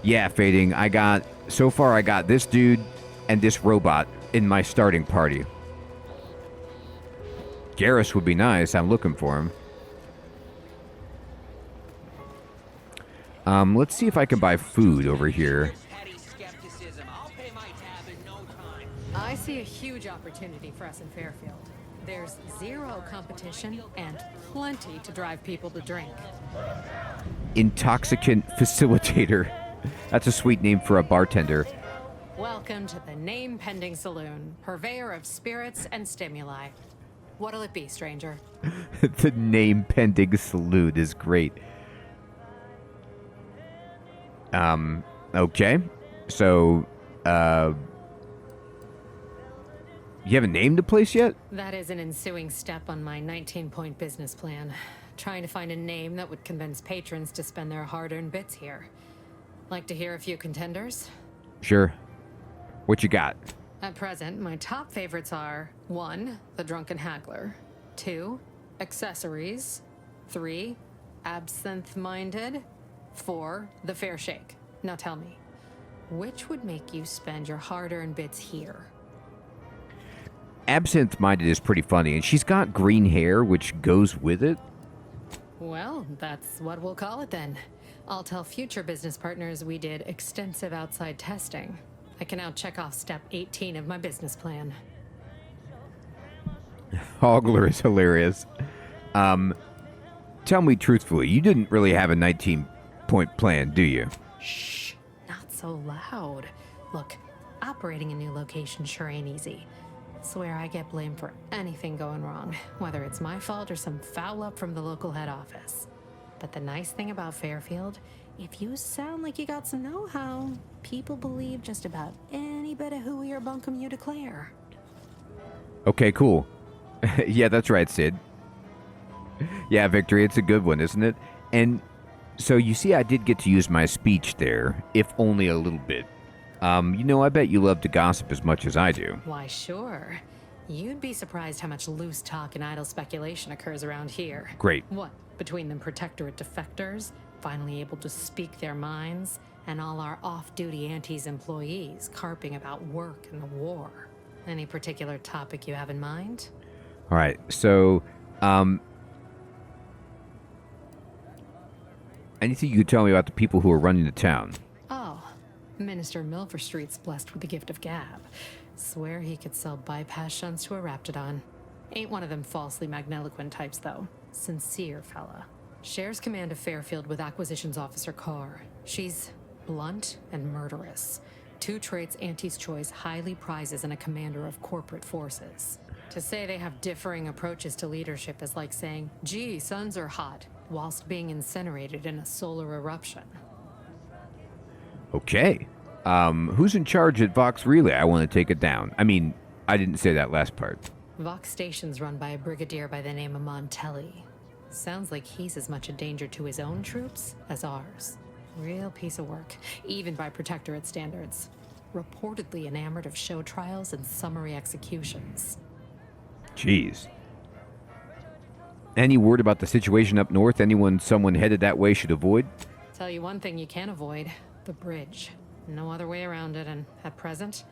Yeah, Fading, so far I got this dude and this robot in my starting party. Garrus would be nice. I'm looking for him. Let's see if I can buy food over here. I see a huge opportunity for us in Fairfield. There's zero competition and plenty to drive people to drink. Intoxicant facilitator. That's a sweet name for a bartender. Welcome to the Name Pending Saloon, purveyor of spirits and stimuli. What'll it be, stranger? The name pending salute is great. Okay. So, you haven't named the place yet? That is an ensuing step on my 19-point business plan. Trying to find a name that would convince patrons to spend their hard-earned bits here. Like to hear a few contenders? Sure. What you got? At present, my top favorites are 1. The Drunken Haggler, 2. Accessories, 3. Absinthe-Minded, 4. The Fair Shake. Now tell me, which would make you spend your hard-earned bits here? Absinthe-Minded is pretty funny, and she's got green hair, which goes with it. Well, that's what we'll call it then. I'll tell future business partners we did extensive outside testing. I can now check off step 18 of my business plan. Hogler is hilarious. Tell me truthfully, you didn't really have a 19-point plan, do you? Shh, not so loud. Look, operating a new location sure ain't easy. Swear I get blamed for anything going wrong, whether it's my fault or some foul up from the local head office. But the nice thing about Fairfield, if you sound like you got some know-how, people believe just about any bit of hooey or bunkum you declare. Okay, cool. Yeah, that's right, Sid. Yeah, Victory, it's a good one, isn't it? And so you see I did get to use my speech there, if only a little bit. I bet you love to gossip as much as I do. Why, sure. You'd be surprised how much loose talk and idle speculation occurs around here. Great. What, between them Protectorate defectors, finally able to speak their minds, and all our off-duty Antes employees carping about work and the war? Any particular topic you have in mind? All right, so, anything you could tell me about the people who are running the town? Oh, Minister Milver Street's blessed with the gift of gab. Swear he could sell bypass shunts to a Raptidon. Ain't one of them falsely magniloquent types, though. Sincere fella. Shares command of Fairfield with Acquisitions Officer Carr. She's blunt and murderous. 2 traits Auntie's Choice highly prizes in a commander of corporate forces. To say they have differing approaches to leadership is like saying, gee, suns are hot, whilst being incinerated in a solar eruption. Okay. Who's in charge at Vox Relay? I want to take it down. I mean, I didn't say that last part. Vox Station's run by a brigadier by the name of Montelli. Sounds like he's as much a danger to his own troops as ours. Real piece of work, even by Protectorate standards. Reportedly enamored of show trials and summary executions. Jeez. Any word about the situation up north? Someone headed that way should avoid? Tell you one thing you can't avoid. The bridge. No other way around it, and at present,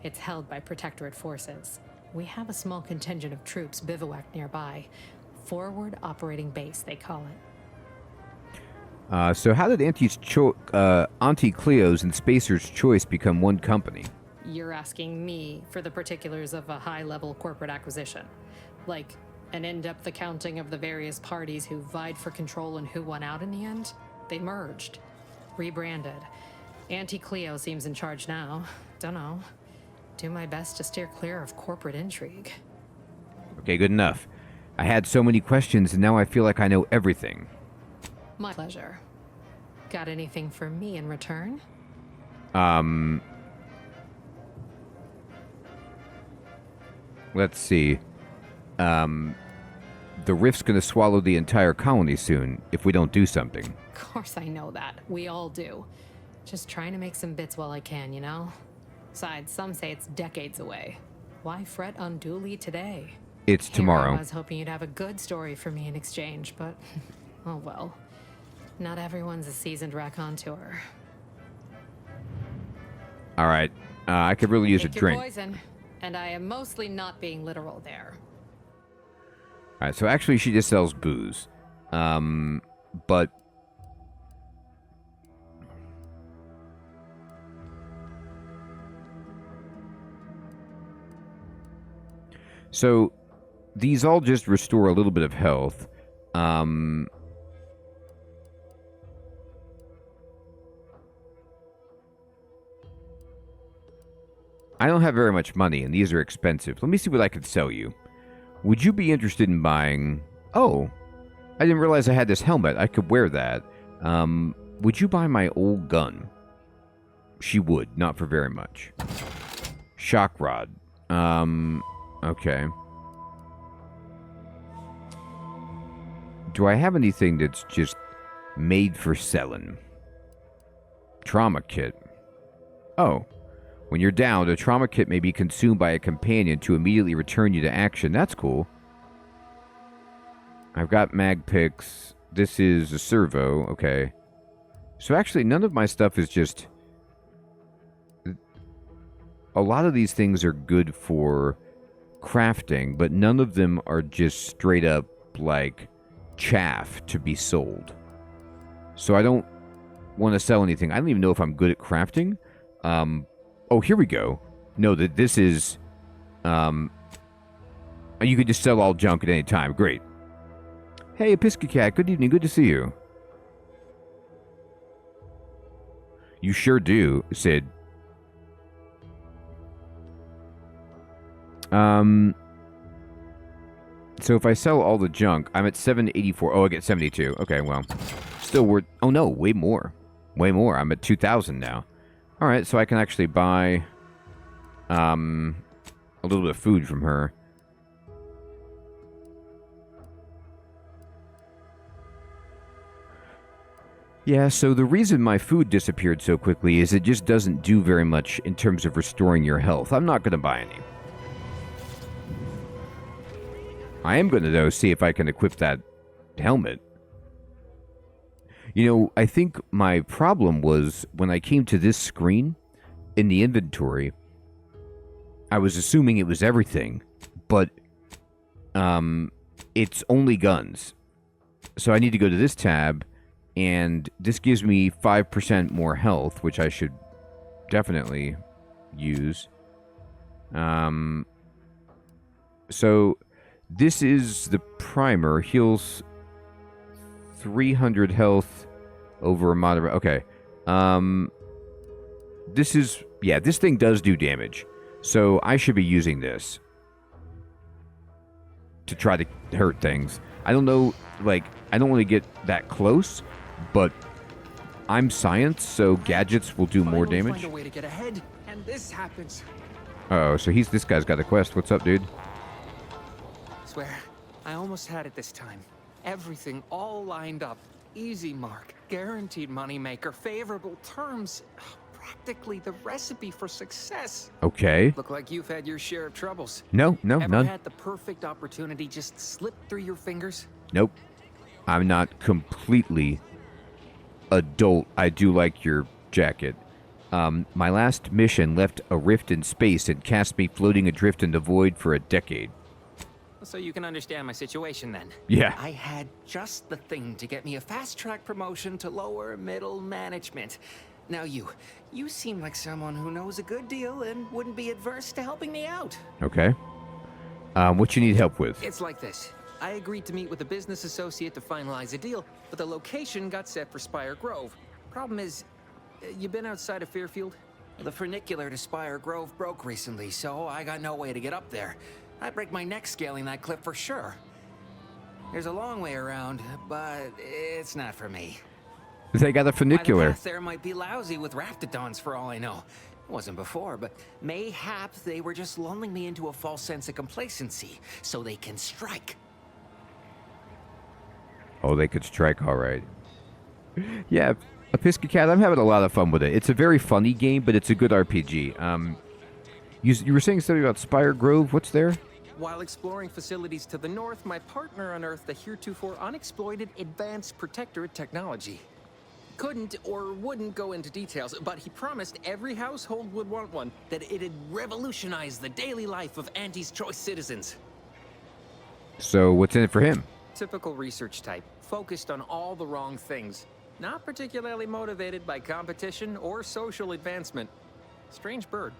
it's held by Protectorate forces. We have a small contingent of troops bivouacked nearby. Forward Operating Base, they call it. So how did Auntie Cleo's and Spacer's Choice become one company? You're asking me for the particulars of a high-level corporate acquisition. Like an in-depth accounting of the various parties who vied for control and who won out in the end? They merged. Rebranded. Auntie Cleo seems in charge now. Dunno. Do my best to steer clear of corporate intrigue. Okay, good enough. I had so many questions and now I feel like I know everything. My pleasure. Got anything for me in return? Let's see. The rift's gonna swallow the entire colony soon if we don't do something. Of course I know that. We all do. Just trying to make some bits while I can, you know? Besides, some say it's decades away. Why fret unduly today? It's tomorrow. I was hoping you'd have a good story for me in exchange, but oh well. Not everyone's a seasoned raconteur. All right. I could really use a Take your drink. poison, and I am mostly not being literal there. All right, so actually she just sells booze. But so these all just restore a little bit of health. I don't have very much money, and these are expensive. Let me see what I could sell you. Would you be interested in buying... Oh, I didn't realize I had this helmet. I could wear that. Would you buy my old gun? She would, not for very much. Shock rod. Okay. Do I have anything that's just made for selling? Trauma kit. Oh. When you're down, a trauma kit may be consumed by a companion to immediately return you to action. That's cool. I've got mag picks. This is a servo. Okay. So actually, none of my stuff is just... A lot of these things are good for crafting, but none of them are just straight up, like, chaff to be sold. So I don't want to sell anything. I don't even know if I'm good at crafting. Oh, here we go. No, that this is... you could just sell all junk at any time. Great. Hey, Episcocat, good evening. Good to see you. You sure do, Sid. So if I sell all the junk, I'm at 784. Oh, I get 72. Okay, well. Still worth... Oh, no, way more. Way more. I'm at 2,000 now. Alright, so I can actually buy a little bit of food from her. Yeah, so the reason my food disappeared so quickly is it just doesn't do very much in terms of restoring your health. I'm not going to buy any. I am going to, though, see if I can equip that helmet. You know, I think my problem was when I came to this screen in the inventory, I was assuming it was everything, but it's only guns. So I need to go to this tab, and this gives me 5% more health, which I should definitely use. So this is the primer. Heals 300 health over a moderate... Okay. This is... Yeah, this thing does do damage. So I should be using this to try to hurt things. I don't know, like, I don't want to get that close, but I'm science, so gadgets will do more damage. Find a way to get ahead, and this happens. Oh, so this guy's got a quest. What's up, dude? Swear, I almost had it this time. Everything all lined up. Easy mark, guaranteed moneymaker, favorable terms. Practically the recipe for success. Okay. Look like you've had your share of troubles. No, Ever none. had the perfect opportunity just slip through your fingers? Nope. I'm not completely adult. I do like your jacket. My last mission left a rift in space and cast me floating adrift in the void for a decade. So you can understand my situation then. Yeah. I had just the thing to get me a fast-track promotion to lower middle management. Now you seem like someone who knows a good deal and wouldn't be adverse to helping me out. Okay. What you need help with? It's like this. I agreed to meet with a business associate to finalize a deal, but the location got set for Spire Grove. Problem is, you been outside of Fairfield? The funicular to Spire Grove broke recently, so I got no way to get up there. I'd break my neck scaling that cliff for sure. There's a long way around, but it's not for me. They got a funicular. The path there might be lousy with raptidons for all I know. It wasn't before, but mayhaps they were just lulling me into a false sense of complacency so they can strike. Oh, they could strike, all right. Yeah, Episcocat, I'm having a lot of fun with it. It's a very funny game, but it's a good RPG. You were saying something about Spire Grove. What's there? While exploring facilities to the north, my partner unearthed a heretofore unexploited advanced protectorate technology. Couldn't or wouldn't go into details, but he promised every household would want one, that it'd revolutionize the daily life of Anti's choice citizens. So what's in it for him? Typical research type, focused on all the wrong things. Not particularly motivated by competition or social advancement. Strange bird.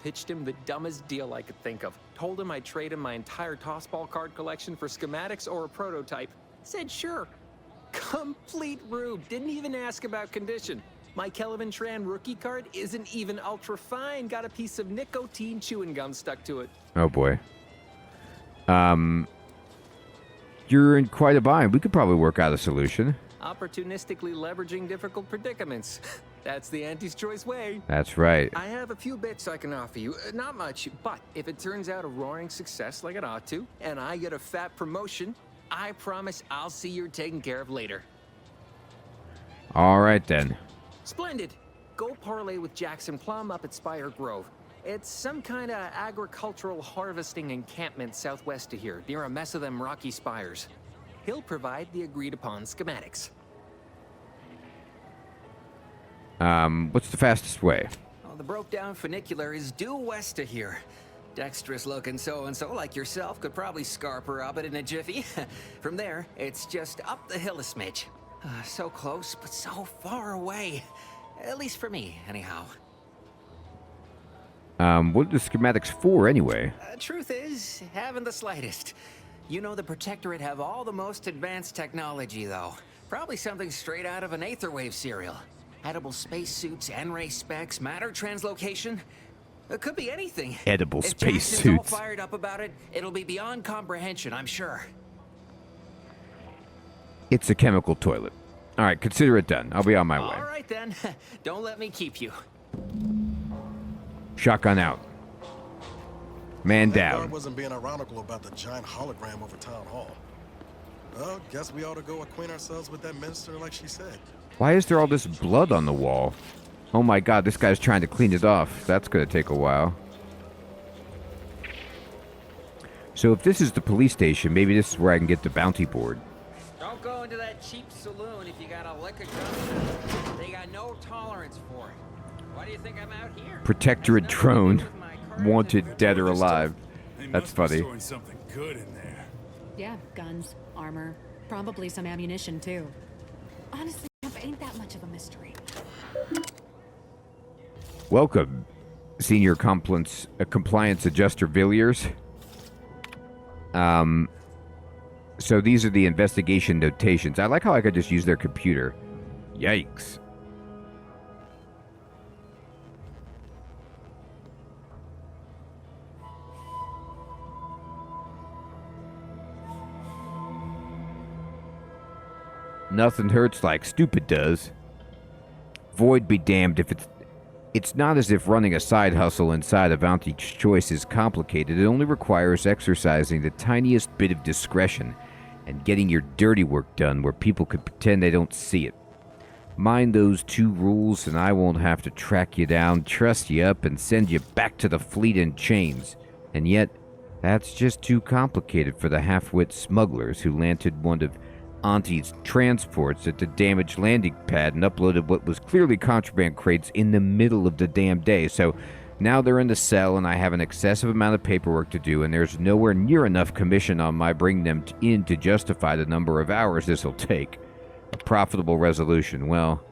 Pitched him the dumbest deal I could think of. Told him I'd trade him my entire tossball card collection for schematics or a prototype. Said sure. Complete rube. Didn't even ask about condition. My Kelvin Tran rookie card isn't even ultra fine. Got a piece of nicotine chewing gum stuck to it. Oh boy. You're in quite a bind. We could probably work out a solution. Opportunistically leveraging difficult predicaments. That's the Anti's choice way. That's right. I have a few bits I can offer you. Not much, but if it turns out a roaring success like it ought to, and I get a fat promotion, I promise I'll see you're taken care of later. All right, then. Splendid. Go parlay with Jackson Plum up at Spire Grove. It's some kind of agricultural harvesting encampment southwest of here, near a mess of them rocky spires. He'll provide the agreed-upon schematics. What's the fastest way? Well, the broke-down funicular is due west of here. Dexterous-looking so-and-so like yourself could probably scarp her up it in a jiffy. From there, it's just up the hill a smidge. So close, but so far away. At least for me, anyhow. What are the schematics for, anyway? Truth is, haven't the slightest. You know the Protectorate have all the most advanced technology, though. Probably something straight out of an Aetherwave serial. Edible spacesuits, N-ray specs, matter translocation. It could be anything. Edible If Jackson's spacesuits. all fired up about it, it'll be beyond comprehension, I'm sure. It's a chemical toilet. All right, consider it done. I'll be on my way. All right, then. Don't let me keep you. Shotgun out. Man That guard down. wasn't being ironical about the giant hologram over town hall. Well, guess we ought to go acquaint ourselves with that minister like she said. Why is there all this blood on the wall? Oh my god, this guy's trying to clean it off. That's gonna take a while. So if this is the police station, maybe this is where I can get the bounty board. Don't go into that cheap saloon if you got a lick of gun. They got no tolerance for it. Why do you think I'm out here? Protectorate Has nothing to drone. do with my current Wanted, dead or alive. They That's must be funny. storing something good in there. Yeah, guns, armor, probably some ammunition too. Honestly, ain't that much of a mystery. Welcome, Senior Compliance Adjuster Villiers. So these are the investigation notations. I like how I could just use their computer. Yikes. Nothing hurts like stupid does. Void be damned if it's not as if running a side hustle inside of Auntie's Choice is complicated. It only requires exercising the tiniest bit of discretion and getting your dirty work done where people could pretend they don't see it. Mind those two rules and I won't have to track you down, truss you up, and send you back to the fleet in chains. And yet, that's just too complicated for the half-wit smugglers who landed one of Auntie's transports at the damaged landing pad and uploaded what was clearly contraband crates in the middle of the damn day. So now they're in the cell and I have an excessive amount of paperwork to do, and there's nowhere near enough commission on my bringing them in to justify the number of hours this will take. A profitable resolution. Well,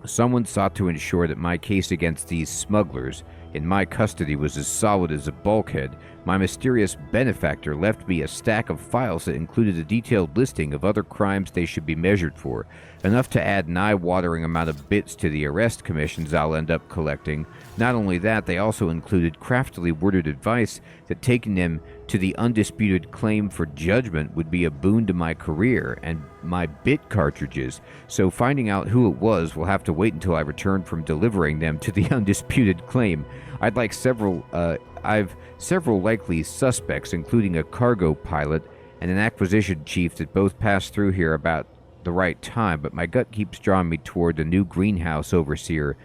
someone sought to ensure that my case against these smugglers in my custody was as solid as a bulkhead. My mysterious benefactor left me a stack of files that included a detailed listing of other crimes they should be measured for, enough to add an eye-watering amount of bits to the arrest commissions I'll end up collecting. Not only that, they also included craftily worded advice that taking them to the undisputed claim for judgment would be a boon to my career and my bit cartridges, so finding out who it was will have to wait until I return from delivering them to the undisputed claim. I've several likely suspects, including a cargo pilot and an acquisition chief that both passed through here about the right time, but my gut keeps drawing me toward the new greenhouse overseer,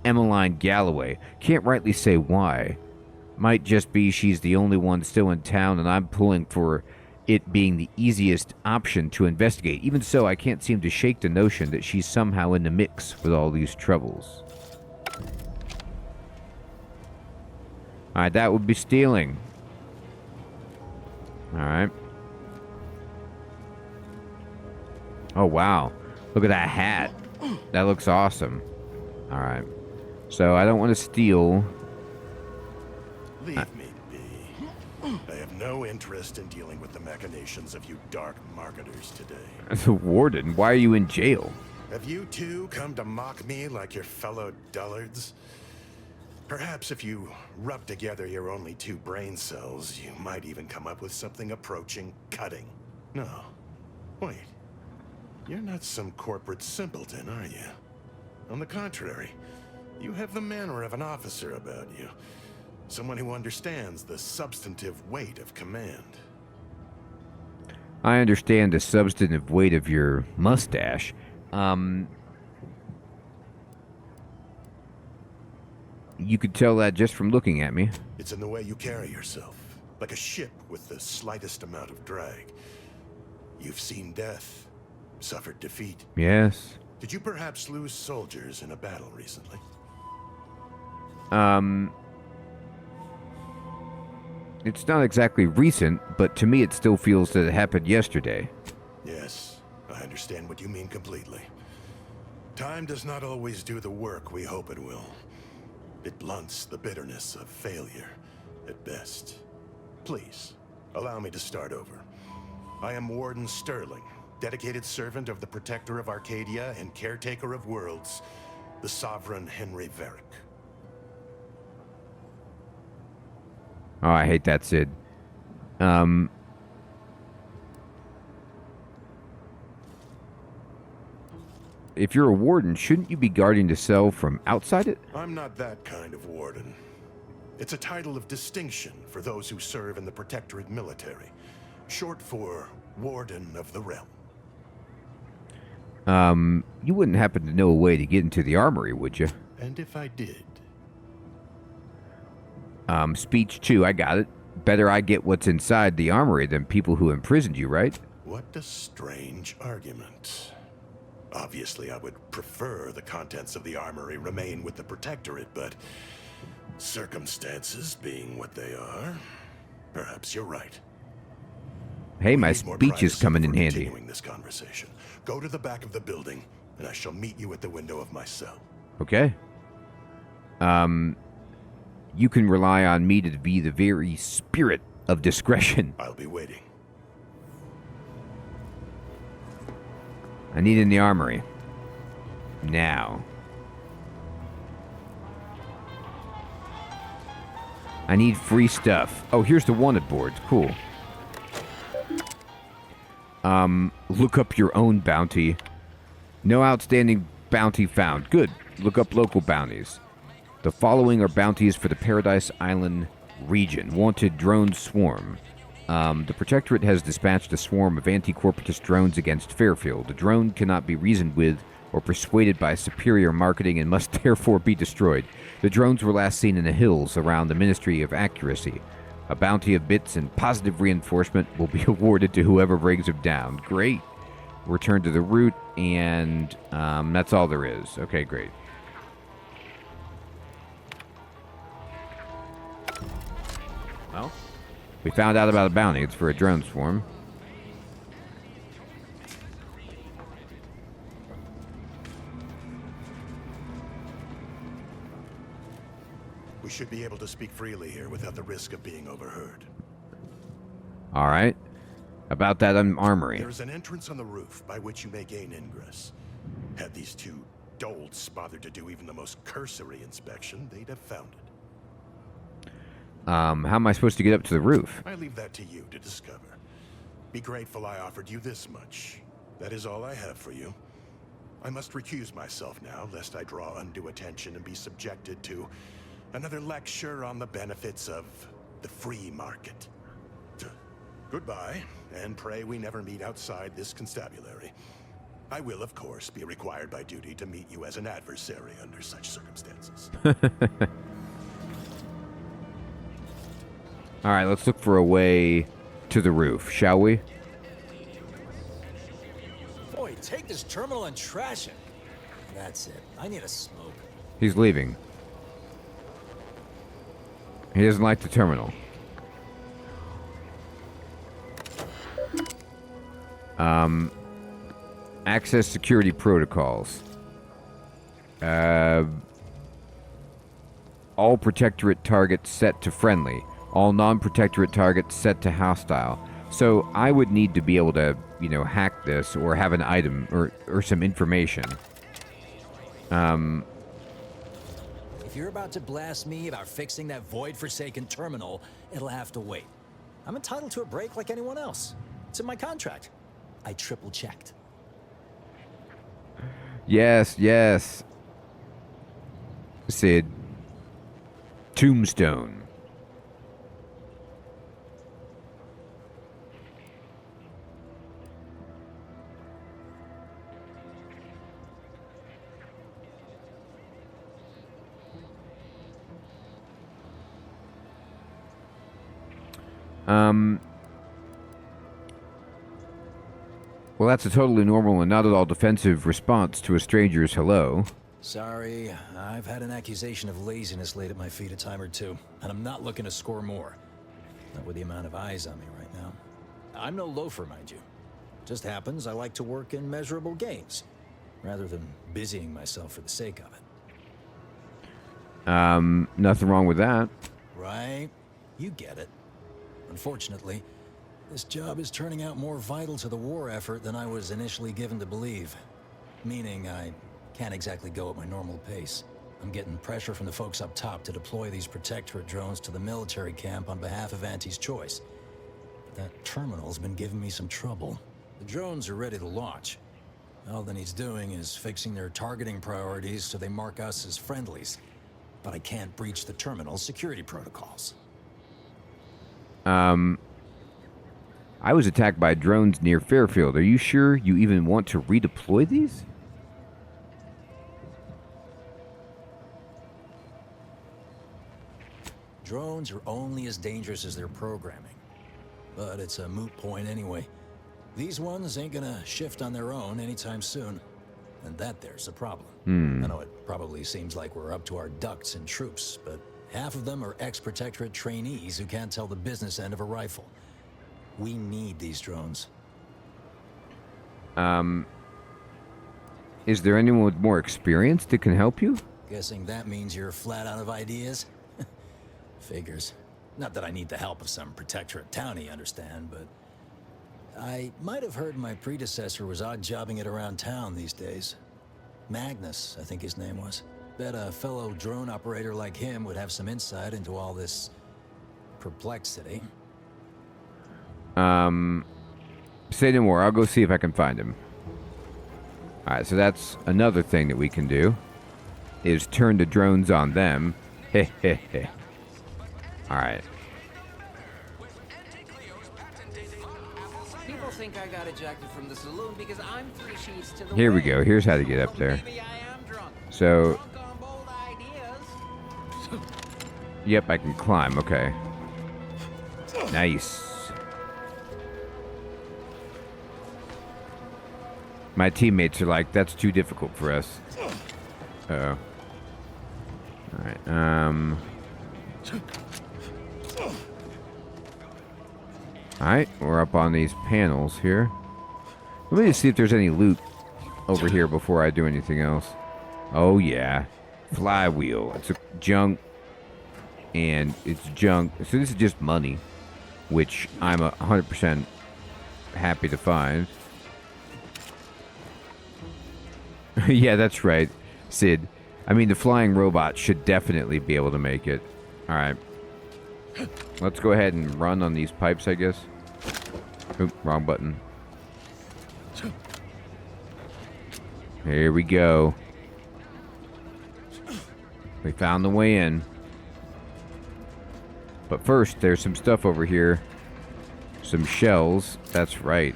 Emmeline Galloway. Can't rightly say why. Might just be she's the only one still in town, and I'm pulling for it being the easiest option to investigate. Even so, I can't seem to shake the notion that she's somehow in the mix with all these troubles. Alright, that would be stealing. Alright. Oh, wow. Look at that hat. That looks awesome. Alright. So, I don't want to steal. Leave me be. I have no interest in dealing with the machinations of you dark marketers today. The warden, why are you in jail? Have you two come to mock me like your fellow dullards? Perhaps if you rub together your only 2 brain cells, you might even come up with something approaching cutting. No. Wait. You're not some corporate simpleton, are you? On the contrary, you have the manner of an officer about you. Someone who understands the substantive weight of command. I understand the substantive weight of your mustache. You could tell that just from looking at me. It's in the way you carry yourself, like a ship with the slightest amount of drag. You've seen death, suffered defeat. Yes. Did you perhaps lose soldiers in a battle recently? It's not exactly recent, but to me it still feels that it happened yesterday. Yes, I understand what you mean completely. Time does not always do the work we hope it will. It blunts the bitterness of failure, at best. Please, allow me to start over. I am Warden Sterling, dedicated servant of the Protector of Arcadia and caretaker of worlds, the Sovereign Henry Varick. Oh, I hate that, Sid. If you're a warden, shouldn't you be guarding the cell from outside it? I'm not that kind of warden. It's a title of distinction for those who serve in the Protectorate military, short for Warden of the Realm. You wouldn't happen to know a way to get into the armory, would you? And if I did? Speech 2, I got it. Better I get what's inside the armory than people who imprisoned you, right? What a strange argument. Obviously, I would prefer the contents of the armory remain with the Protectorate, but circumstances being what they are, perhaps you're right. Hey, We my need more speech is privacy coming in before handy. continuing this conversation. Go to the back of the building, and I shall meet you at the window of my cell. Okay. You can rely on me to be the very spirit of discretion. I'll be waiting. I need in the armory. Now. I need free stuff. Oh, here's the wanted boards. Cool. Look up your own bounty. No outstanding bounty found. Good. Look up local bounties. The following are bounties for the Paradise Island region. Wanted drone swarm. The Protectorate has dispatched a swarm of anti-corporatist drones against Fairfield. The drone cannot be reasoned with or persuaded by superior marketing and must therefore be destroyed. The drones were last seen in the hills around the Ministry of Accuracy. A bounty of bits and positive reinforcement will be awarded to whoever brings them down. Great. Return to the route, and that's all there is. Okay, great. Well, we found out about a bounty. It's for a drone swarm. We should be able to speak freely here without the risk of being overheard. All right. About that armory. There is an entrance on the roof by which you may gain ingress. Had these two dolts bothered to do even the most cursory inspection, they'd have found it. How am I supposed to get up to the roof? I leave that to you to discover. Be grateful I offered you this much. That is all I have for you. I must recuse myself now, lest I draw undue attention and be subjected to another lecture on the benefits of the free market. Goodbye, and pray we never meet outside this constabulary. I will, of course, be required by duty to meet you as an adversary under such circumstances. Alright, let's look for a way to the roof, shall we? Boy, take this terminal and trash it. That's it. I need a smoke. He's leaving. He doesn't like the terminal. Access security protocols. All protectorate targets set to friendly. All non-protectorate targets set to hostile. So I would need to be able to, you know, hack this or have an item or some information. If you're about to blast me about fixing that void-forsaken terminal, it'll have to wait. I'm entitled to a break like anyone else. It's in my contract. I triple-checked. Yes, yes. Sid. Tombstone. Well, that's a totally normal and not at all defensive response to a stranger's hello. Sorry, I've had an accusation of laziness laid at my feet a time or two, and I'm not looking to score more. Not with the amount of eyes on me right now. I'm no loafer, mind you. Just happens I like to work in measurable gains, rather than busying myself for the sake of it. Nothing wrong with that. Right? You get it. Unfortunately, this job is turning out more vital to the war effort than I was initially given to believe. Meaning I can't exactly go at my normal pace. I'm getting pressure from the folks up top to deploy these protectorate drones to the military camp on behalf of Auntie's choice. But that terminal's been giving me some trouble. The drones are ready to launch. All that needs doing is fixing their targeting priorities so they mark us as friendlies. But I can't breach the terminal's security protocols. I was attacked by drones near Fairfield. Are you sure you even want to redeploy these? Drones are only as dangerous as their programming. But it's a moot point anyway. These ones ain't gonna shift on their own anytime soon. And that there's a problem. I know it probably seems like we're up to our ducks in troops, but half of them are ex-protectorate trainees who can't tell the business end of a rifle. We need these drones. Is there anyone with more experience that can help you? Guessing that means you're flat out of ideas? Figures. Not that I need the help of some protectorate townie, understand, but I might have heard my predecessor was odd-jobbing it around town these days. Magnus, I think his name was. Bet a fellow drone operator like him would have some insight into all this perplexity. Say no more. I'll go see if I can find him. Alright, so that's another thing that we can do. Is turn the drones on them. Heh heh heh. Alright. People think I got ejected from the saloon because I'm 3 sheets to the Here we wind. go. Here's how to get up there. Maybe I am drunk. So, Drunk on bold ideas. yep, I can climb. Okay. Nice. My teammates are like, that's too difficult for us. Uh-oh. Alright, Alright, we're up on these panels here. Let me just see if there's any loot over here before I do anything else. Oh, yeah. Flywheel. It's a junk. And it's junk. So this is just money. Which I'm 100% happy to find. Yeah, that's right, Sid. I mean, the flying robot should definitely be able to make it. Alright. Let's go ahead and run on these pipes, I guess. Oop, wrong button. Here we go. We found the way in. But first, there's some stuff over here. Some shells. That's right.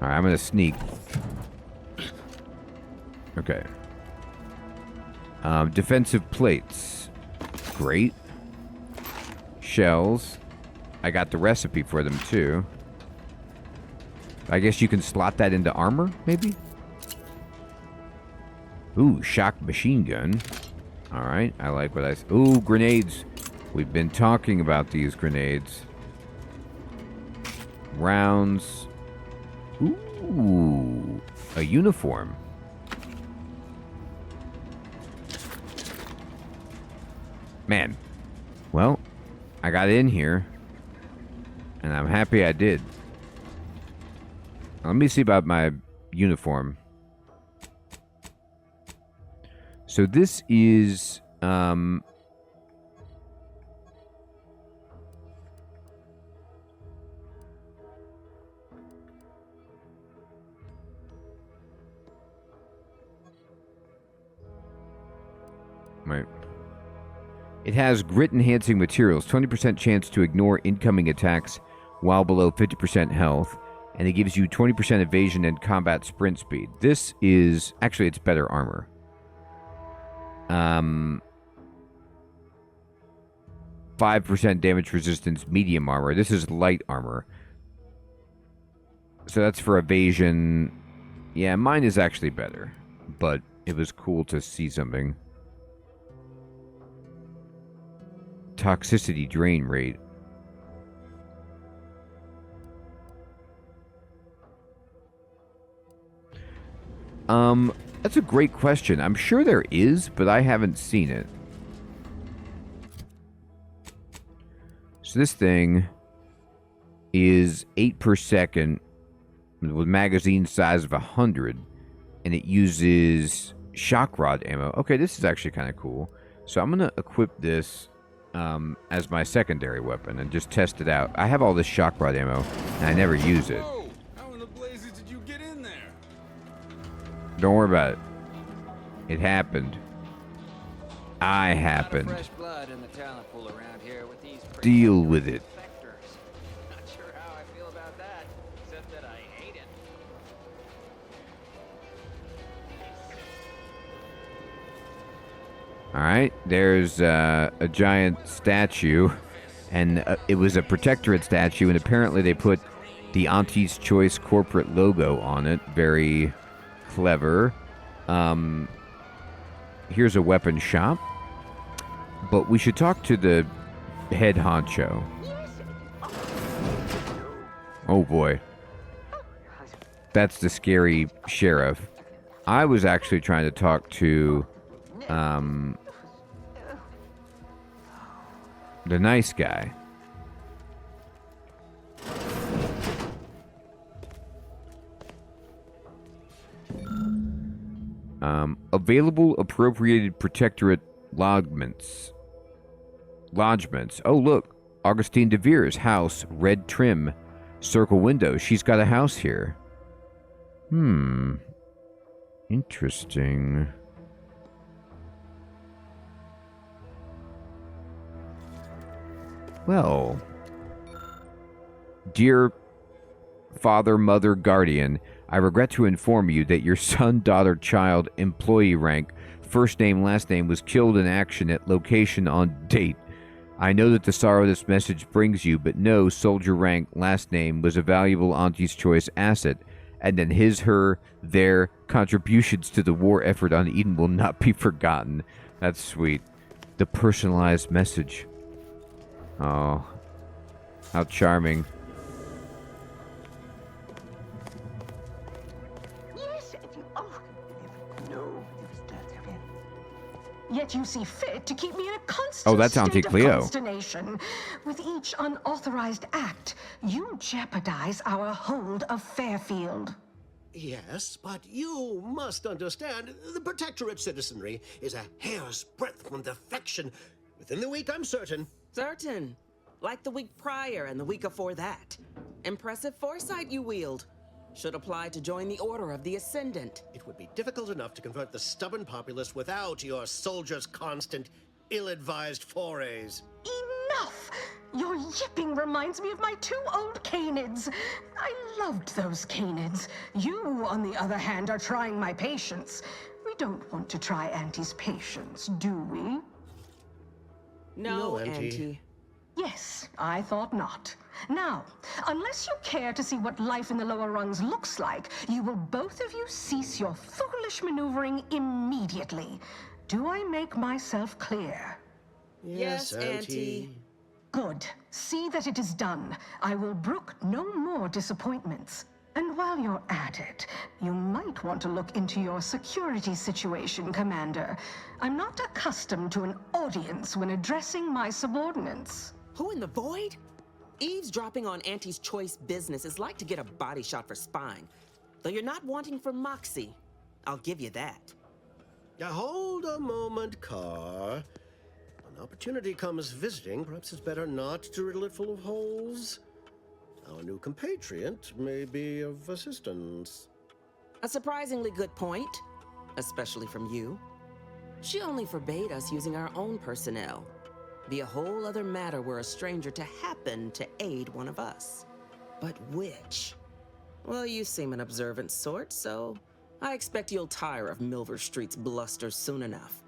Alright, I'm gonna sneak. Okay. Defensive plates. great. Shells. I got the recipe for them, too. I guess you can slot that into armor, maybe? Ooh, shock machine gun. Alright, I like what I... Ooh, grenades. We've been talking about these grenades. Rounds. Ooh, a uniform. Man. Well, I got in here. And I'm happy I did. Let me see about my uniform. So this is... Right. It has grit-enhancing materials, 20% chance to ignore incoming attacks while below 50% health, and it gives you 20% evasion and combat sprint speed. This is... Actually, it's better armor. 5% damage resistance, medium armor. This is light armor. So that's for evasion. Yeah, mine is actually better, but it was cool to see something. Toxicity drain rate. That's a great question. I'm sure there is, but I haven't seen it. So this thing is 8 per second with magazine size of 100, and it uses shock rod ammo. Okay, this is actually kind of cool. So I'm going to equip this as my secondary weapon and just test it out. I have all this shock rod ammo, and I never use it. Whoa! How in the blazes did you get in there? Don't worry about it. It happened. I happened. Fresh blood in the talent pool around here with these Deal with it. infectors. Not sure how I feel about that, except that I hate it. Alright, there's a giant statue, and it was a Protectorate statue, and apparently they put the Auntie's Choice corporate logo on it. Very clever. Here's a weapon shop, but we should talk to the head honcho. Oh boy. That's the scary sheriff. I was actually trying to talk to the nice guy. Available appropriated Protectorate lodgements. Oh, look. Augustine de Vere's house, red trim, circle window. She's got a house here. Interesting. Well, dear father, mother, guardian, I regret to inform you that your son, daughter, child, employee rank, first name, last name was killed in action at location on date. I know that the sorrow this message brings you, but no, soldier rank, last name was a valuable Auntie's Choice asset, and then his, her, their contributions to the war effort on Eden will not be forgotten. That's sweet. The personalized message. Oh, how charming. Yet you see fit to keep me in a constant that's Auntie state Cleo. of consternation. With each unauthorized act, you jeopardize our hold of Fairfield. Yes, but you must understand, the Protectorate citizenry is a hair's breadth from defection. Within the week, I'm certain. Certain. Like the week prior and the week before that. Impressive foresight you wield. Should apply to join the Order of the Ascendant. It would be difficult enough to convert the stubborn populace without your soldiers' constant, ill-advised forays. Enough! Your yipping reminds me of my 2 old canids. I loved those canids. You, on the other hand, are trying my patience. We don't want to try Auntie's patience, do we? No, Auntie. Yes, I thought not. Now, unless you care to see what life in the lower rungs looks like, you will both of you cease your foolish maneuvering immediately. Do I make myself clear? Yes, Auntie. Good. See that it is done. I will brook no more disappointments. And while you're at it, you might want to look into your security situation, Commander. I'm not accustomed to an audience when addressing my subordinates. Who in the void? Eavesdropping on Auntie's choice business is like to get a body shot for spying. Though you're not wanting for moxie. I'll give you that. Hold a moment, Carr. An opportunity comes visiting. Perhaps it's better not to riddle it full of holes. Our new compatriot may be of assistance. A surprisingly good point, especially from you. She only forbade us using our own personnel. Be a whole other matter were a stranger to happen to aid one of us. But which? Well, you seem an observant sort, so I expect you'll tire of Milver Street's bluster soon enough.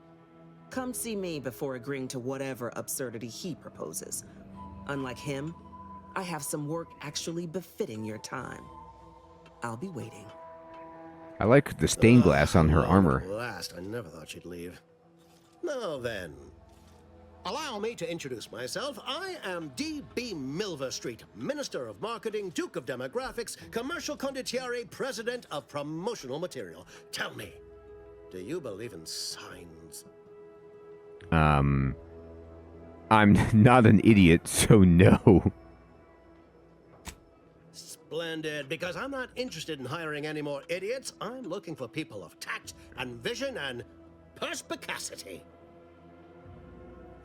Come see me before agreeing to whatever absurdity he proposes. Unlike him, I have some work actually befitting your time. I'll be waiting. I like the stained glass on her armor. At last, I never thought she'd leave. Now then, allow me to introduce myself. I am D.B. Milver Street, Minister of Marketing, Duke of Demographics, Commercial Condottiere, President of Promotional Material. Tell me, do you believe in signs? I'm not an idiot, so no. Splendid, because I'm not interested in hiring any more idiots. I'm looking for people of tact and vision and perspicacity.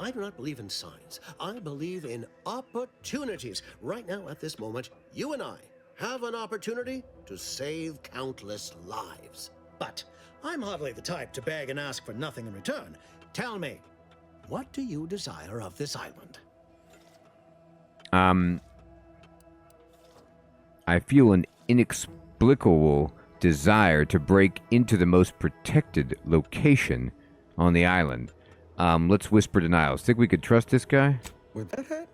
I do not believe in signs. I believe in opportunities. Right now, at this moment, you and I have an opportunity to save countless lives. But I'm hardly the type to beg and ask for nothing in return. Tell me, what do you desire of this island? I feel an inexplicable desire to break into the most protected location on the island. Let's whisper to Niles. Think we could trust this guy? With that hat?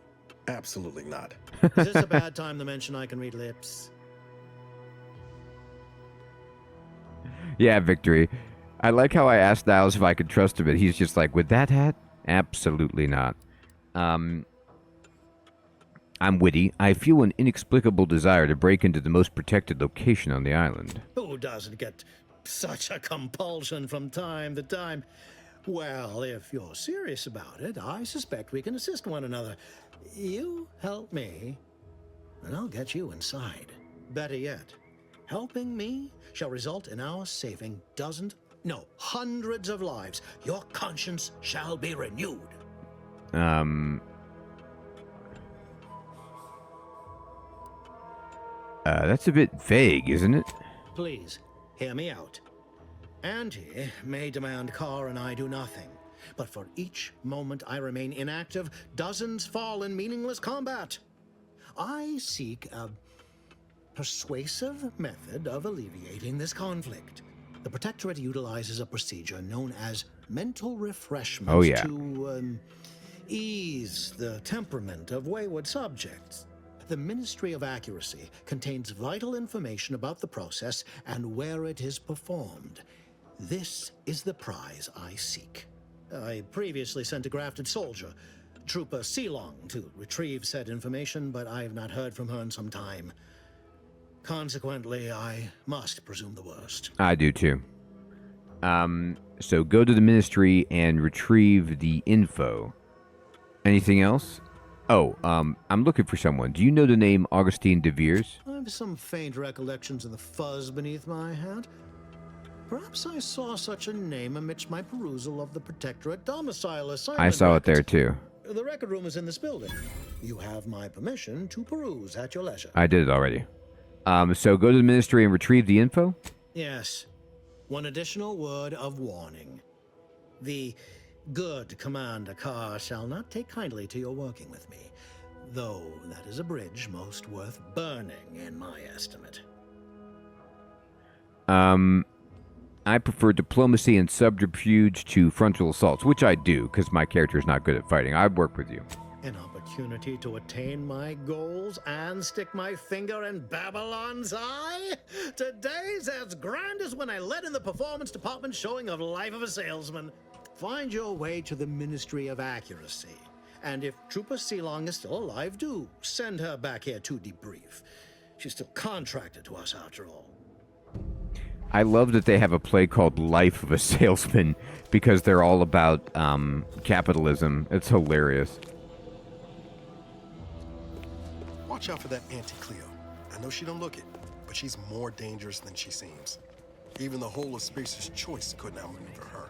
Absolutely not. Is this a bad time to mention I can read lips? Yeah, Victory. I like how I asked Niles if I could trust him, and he's just like, with that hat? Absolutely not. I'm witty. I feel an inexplicable desire to break into the most protected location on the island. Who doesn't get such a compulsion from time to time? Well, if you're serious about it, I suspect we can assist one another. You help me, and I'll get you inside. Better yet, helping me shall result in our saving hundreds of lives. Your conscience shall be renewed. That's a bit vague, isn't it? Please, hear me out. Auntie may demand Carr and I do nothing, but for each moment I remain inactive, dozens fall in meaningless combat. I seek a persuasive method of alleviating this conflict. The Protectorate utilizes a procedure known as mental refreshment to ease the temperament of wayward subjects. The Ministry of Accuracy contains vital information about the process and where it is performed. This is the prize I seek. I previously sent a grafted soldier, Trooper Sealong, to retrieve said information, but I have not heard from her in some time. Consequently, I must presume the worst. I do too. So go to the Ministry and retrieve the info. Anything else? Oh, I'm looking for someone. Do you know the name Augustine de Veers? I have some faint recollections of the fuzz beneath my hat. Perhaps I saw such a name amidst my perusal of the Protectorate domicile assignment. I saw it there too. The record room is in this building. You have my permission to peruse at your leisure. I did it already. So go to the Ministry and retrieve the info? Yes. One additional word of warning. The good Commander Carr shall not take kindly to your working with me, though that is a bridge most worth burning in my estimate. I prefer diplomacy and subterfuge to frontal assaults, which I do, because my character is not good at fighting. I'd work with you. An opportunity to attain my goals and stick my finger in Babylon's eye? Today's as grand as when I led in the performance department showing of Life of a Salesman. Find your way to the Ministry of Accuracy. And if Trooper Sealong is still alive, do send her back here to debrief. She's still contracted to us after all. I love that they have a play called Life of a Salesman because they're all about capitalism. It's hilarious. Watch out for that Auntie Cleo. I know she don't look it, but she's more dangerous than she seems. Even the whole of Spacer's Choice couldn't outmaneuver her.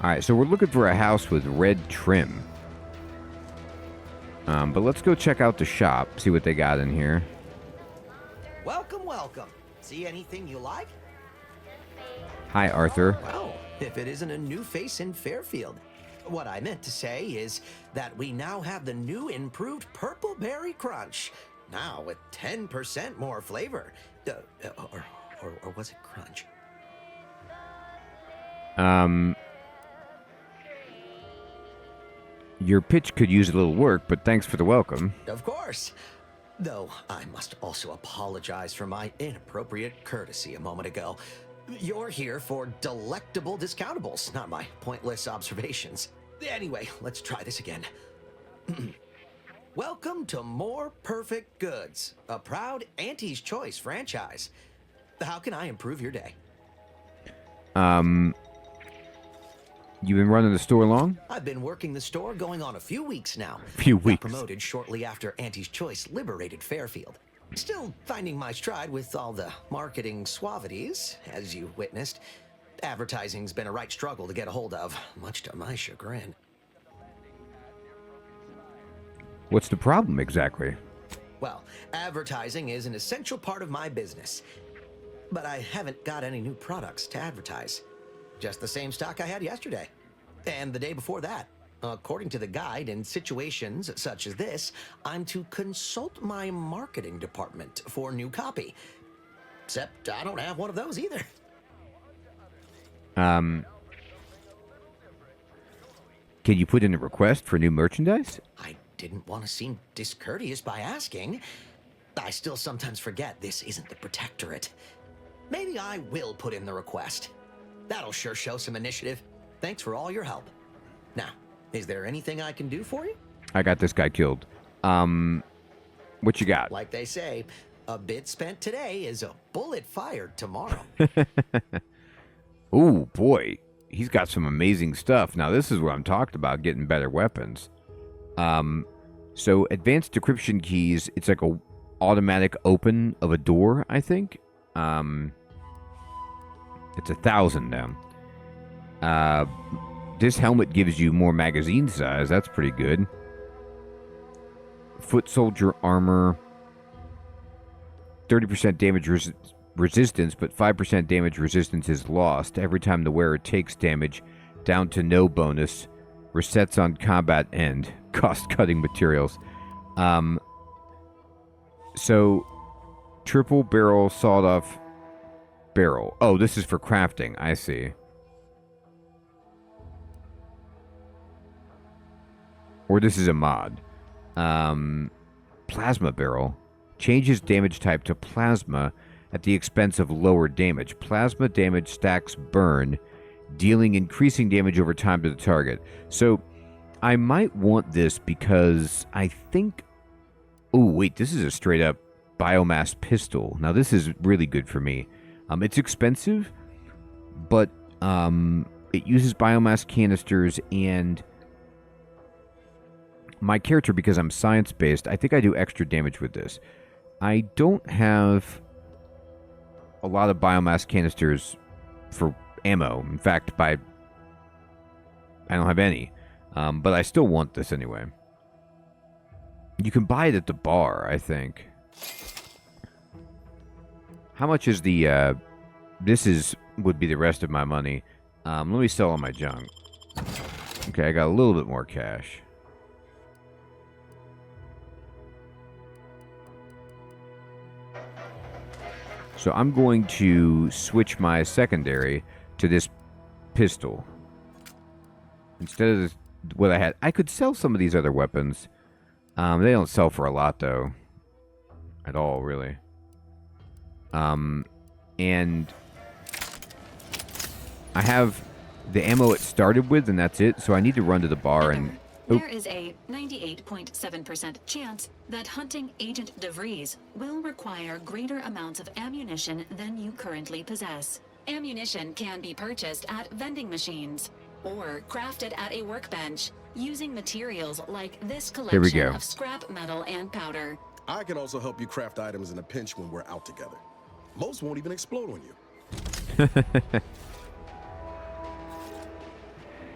All right, so we're looking for a house with red trim. But let's go check out the shop, see what they got in here. Welcome, welcome. See anything you like? Hi, Arthur. Well, if it isn't a new face in Fairfield. What I meant to say is that we now have the new improved Purple Berry Crunch. Now with 10% more flavor. Or was it crunch? Your pitch could use a little work, but thanks for the welcome. Of course. Though I must also apologize for my inappropriate courtesy a moment ago. You're here for delectable discountables, not my pointless observations. Anyway, let's try this again. Welcome to More Perfect Goods, a proud Auntie's Choice franchise. How can I improve your day? You've been running the store long? I've been working the store going on a few weeks now. Few Got weeks. promoted shortly after Auntie's Choice liberated Fairfield. Still finding my stride with all the marketing suavities, as you witnessed. Advertising's been a right struggle to get a hold of, much to my chagrin. What's the problem exactly? Well, advertising is an essential part of my business. But I haven't got any new products to advertise. Just the same stock I had yesterday. And the day before that. According to the guide, in situations such as this, I'm to consult my marketing department for new copy. Except I don't have one of those either. Can you put in a request for new merchandise? I didn't want to seem discourteous by asking. I still sometimes forget this isn't the Protectorate. Maybe I will put in the request. That'll sure show some initiative. Thanks for all your help. Now, is there anything I can do for you? I got this guy killed. What you got? Like they say, a bit spent today is a bullet fired tomorrow. Ooh, boy. He's got some amazing stuff. Now, this is what I'm talking about, getting better weapons. So, advanced decryption keys, it's like a automatic open of a door, I think. It's 1,000 now. This helmet gives you more magazine size. That's pretty good. Foot soldier armor. 30% damage resistance, but 5% damage resistance is lost. Every time the wearer takes damage, down to no bonus. Resets on combat end. Cost-cutting materials. So, triple barrel sawed-off barrel. Oh, this is for crafting. I see. Or this is a mod. Plasma barrel. Changes damage type to plasma at the expense of lower damage. Plasma damage stacks burn, dealing increasing damage over time to the target. So, I might want this because I think... Oh, wait, this is a straight-up biomass pistol. Now, this is really good for me. It's expensive, but it uses biomass canisters, and my character, because I'm science-based, I think I do extra damage with this. I don't have a lot of biomass canisters for ammo. In fact, I don't have any. But I still want this anyway. You can buy it at the bar, I think. How much is the, would be the rest of my money. Let me sell all my junk. Okay, I got a little bit more cash. So I'm going to switch my secondary to this pistol. Instead of what I had. I could sell some of these other weapons. They don't sell for a lot, though. At all, really. And I have the ammo it started with, and that's it. So I need to run to the bar and... There is a 98.7% chance that hunting Agent DeVries will require greater amounts of ammunition than you currently possess. Ammunition can be purchased at vending machines or crafted at a workbench using materials like this collection of scrap metal and powder. I can also help you craft items in a pinch when we're out together. Most won't even explode on you.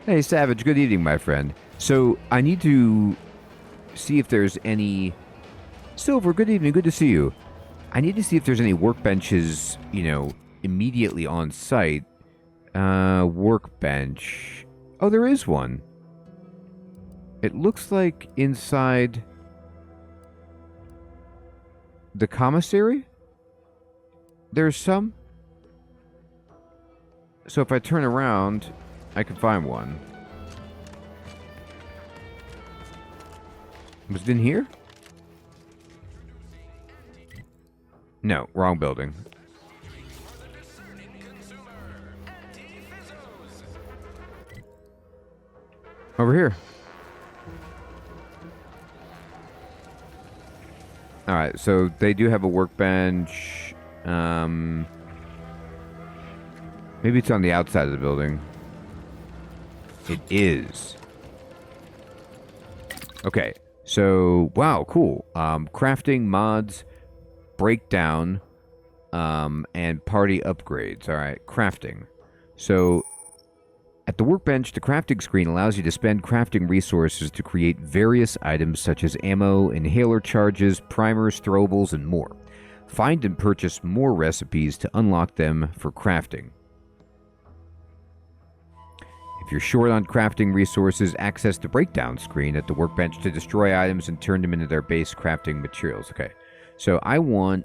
Hey, Savage. Good evening, my friend. So, I need to see if there's any... Silver, good evening. Good to see you. I need to see if there's any workbenches, you know, immediately on site. Workbench. Oh, there is one. It looks like inside the commissary? There's some? So if I turn around, I can find one. Was it in here? No, wrong building. Over here. Alright, so they do have a workbench. Maybe it's on the outside of the building. It is. Okay, so, wow, cool. Crafting, mods, breakdown, and party upgrades. Alright, crafting. So, at the workbench, the crafting screen allows you to spend crafting resources to create various items such as ammo, inhaler charges, primers, throwables, and more. Find and purchase more recipes to unlock them for crafting. If you're short on crafting resources, access the breakdown screen at the workbench to destroy items and turn them into their base crafting materials. Okay, so I want...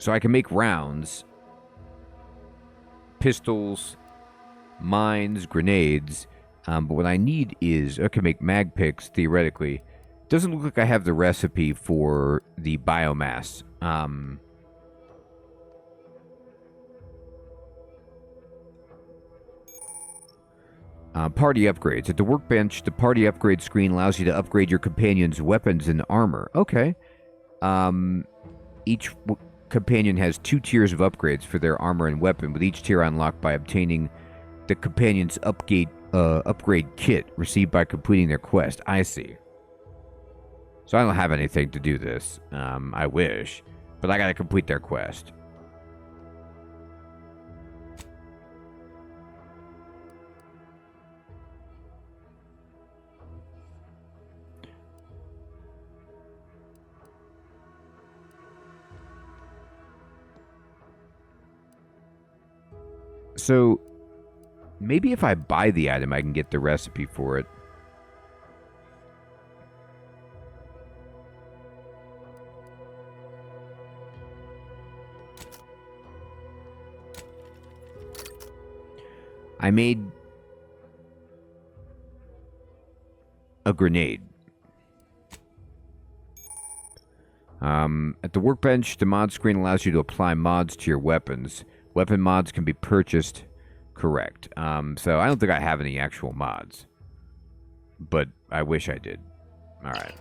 So I can make rounds, pistols, mines, grenades, but what I need is, I can make mag picks, theoretically. Doesn't look like I have the recipe for the biomass. Party upgrades. At the workbench, the party upgrade screen allows you to upgrade your companion's weapons and armor. Okay. Each companion has 2 tiers of upgrades for their armor and weapon, with each tier unlocked by obtaining the companion's upgrade kit received by completing their quest. I see. So I don't have anything to do this. I wish. But I gotta complete their quest. So, maybe if I buy the item, I can get the recipe for it. I made a grenade. At the workbench, the mod screen allows you to apply mods to your weapons. Weapon mods can be purchased. Correct. So I don't think I have any actual mods. But I wish I did. Alright.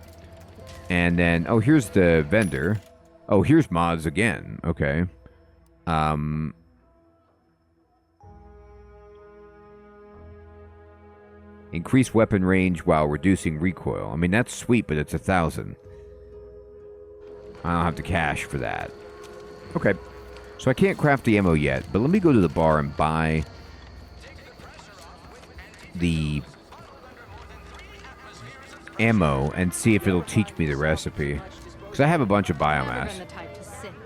And then, oh, here's the vendor. Oh, here's mods again. Okay. Increase weapon range while reducing recoil. I mean, that's sweet, but it's 1,000. I don't have the cash for that. Okay. So I can't craft the ammo yet, but let me go to the bar and buy the ammo and see if it'll teach me the recipe. Because I have a bunch of biomass.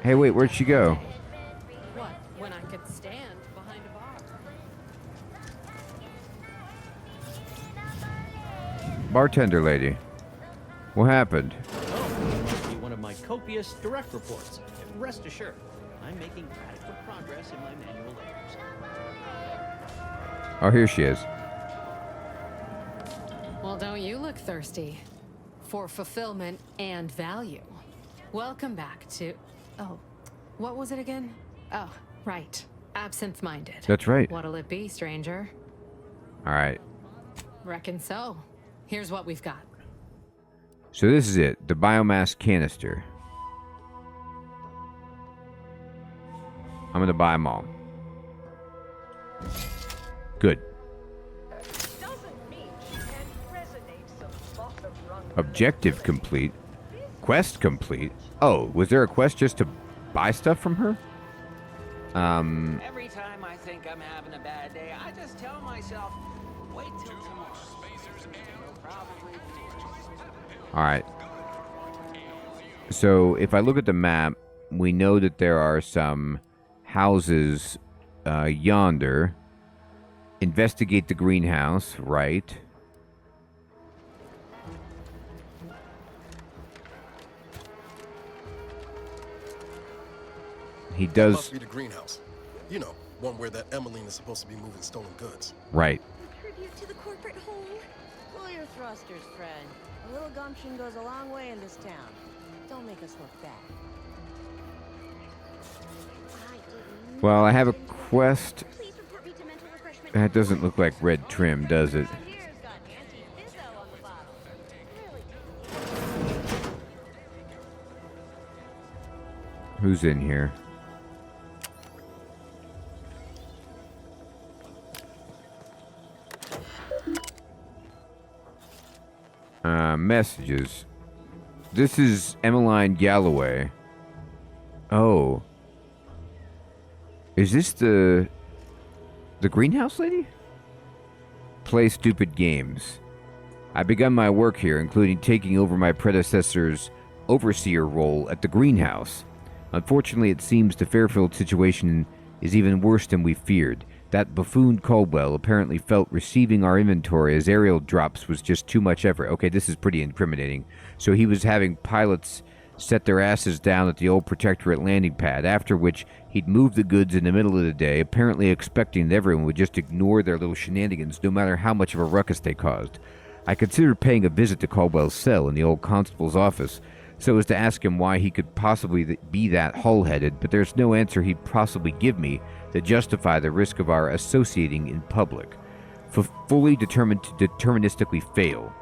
Hey, wait, where'd she go? What, when I could stand behind a bar? Bartender lady. What happened? copious direct reports. Rest assured, I'm making adequate progress in my manual labors. Oh, here she is. Well, don't you look thirsty for fulfillment and value? Welcome back to... Oh, what was it again? Oh, right. Absinthe-minded. That's right. What'll it be, stranger? All right. Reckon so. Here's what we've got. So this is it. The biomass canister. I'm going to buy them all. Good. Objective complete. Quest complete. Oh, was there a quest just to buy stuff from her? Every time I think I'm having a bad day, I just tell myself, wait till tomorrow. All right. So if I look at the map, we know that there are some houses yonder. Investigate the greenhouse, right? He does. Must be the greenhouse. You know, one where that Emmeline is supposed to be moving stolen goods. Right. Tribute to the corporate hole. Pull your thrusters, friend. A little gumption goes a long way in this town. Don't make us look bad. Well, I have a quest. That doesn't look like red trim, does it? Who's in here? Messages. This is Emmeline Galloway. Oh. Is this the greenhouse lady? Play stupid games. I begun my work here, including taking over my predecessor's overseer role at the greenhouse. Unfortunately, it seems the Fairfield situation is even worse than we feared. That buffoon Caldwell apparently felt receiving our inventory as aerial drops was just too much effort. Okay, this is pretty incriminating. So he was having pilots set their asses down at the old Protectorate landing pad, after which he'd move the goods in the middle of the day, apparently expecting that everyone would just ignore their little shenanigans, no matter how much of a ruckus they caused. I considered paying a visit to Caldwell's cell in the old constable's office, so as to ask him why he could possibly be that hull-headed, but there's no answer he'd possibly give me to justify the risk of our associating in public. Fully determined to deterministically fail.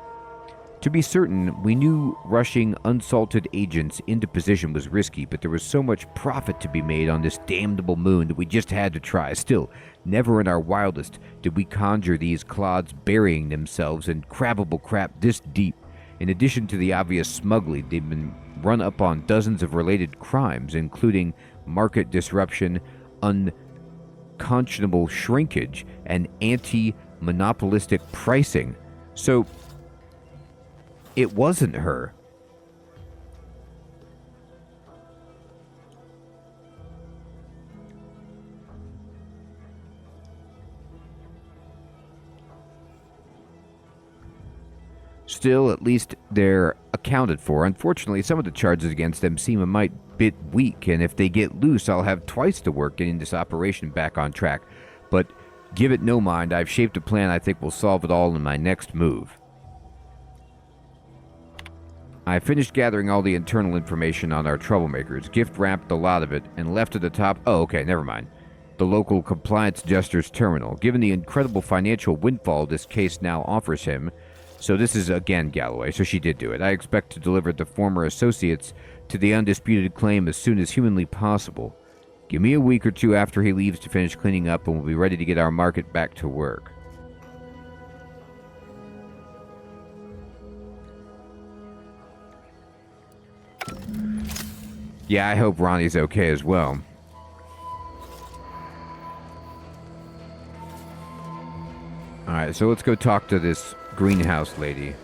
To be certain, we knew rushing unsalted agents into position was risky, but there was so much profit to be made on this damnable moon that we just had to try. Still, never in our wildest did we conjure these clods burying themselves in crabbable crap this deep. In addition to the obvious smuggling, they've been run up on dozens of related crimes, including market disruption, unconscionable shrinkage, and anti-monopolistic pricing. So, it wasn't her. Still, at least they're accounted for. Unfortunately, some of the charges against them seem a mite bit weak, and if they get loose, I'll have twice the work getting this operation back on track. But give it no mind, I've shaped a plan I think will solve it all in my next move. I finished gathering all the internal information on our troublemakers, gift-wrapped a lot of it, and left at the top... Oh, okay, never mind. The local compliance jester's terminal. Given the incredible financial windfall this case now offers him... So this is, again, Galloway, so she did do it. I expect to deliver the former associates to the undisputed claim as soon as humanly possible. Give me a week or two after he leaves to finish cleaning up, and we'll be ready to get our market back to work. Yeah, I hope Ronnie's okay as well. Alright, so let's go talk to this greenhouse lady.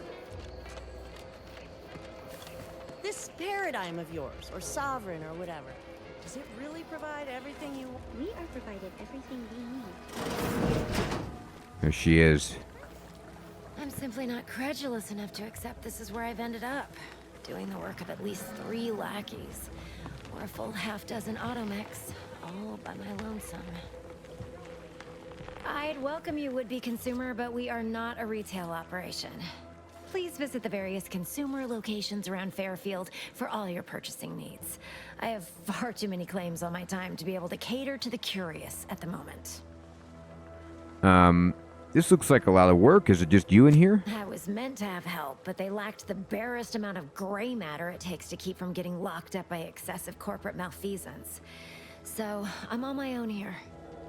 This paradigm of yours, or sovereign, or whatever, does it really provide everything you want? We are provided everything we need. There she is. I'm simply not credulous enough to accept this is where I've ended up. doing the work of at least 3 lackeys, or a full half-dozen automechs, all by my lonesome. I'd welcome you, would-be consumer, but we are not a retail operation. Please visit the various consumer locations around Fairfield for all your purchasing needs. I have far too many claims on my time to be able to cater to the curious at the moment. This looks like a lot of work. Is it just you in here? I was meant to have help, but they lacked the barest amount of gray matter it takes to keep from getting locked up by excessive corporate malfeasance. So, I'm on my own here.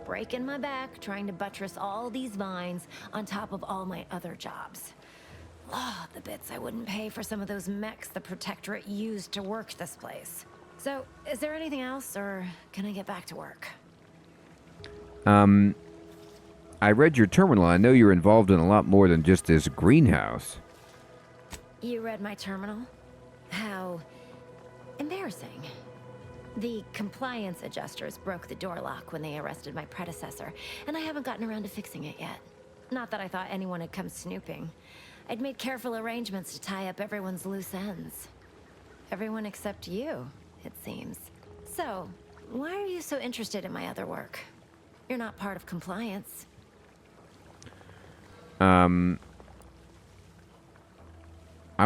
Breaking my back, trying to buttress all these vines on top of all my other jobs. Oh, the bits I wouldn't pay for some of those mechs the Protectorate used to work this place. So, is there anything else, or can I get back to work? I read your terminal. I know you're involved in a lot more than just this greenhouse. You read my terminal? How embarrassing. The compliance adjusters broke the door lock when they arrested my predecessor, and I haven't gotten around to fixing it yet. Not that I thought anyone had come snooping. I'd made careful arrangements to tie up everyone's loose ends. Everyone except you, it seems. So, why are you so interested in my other work? You're not part of compliance. I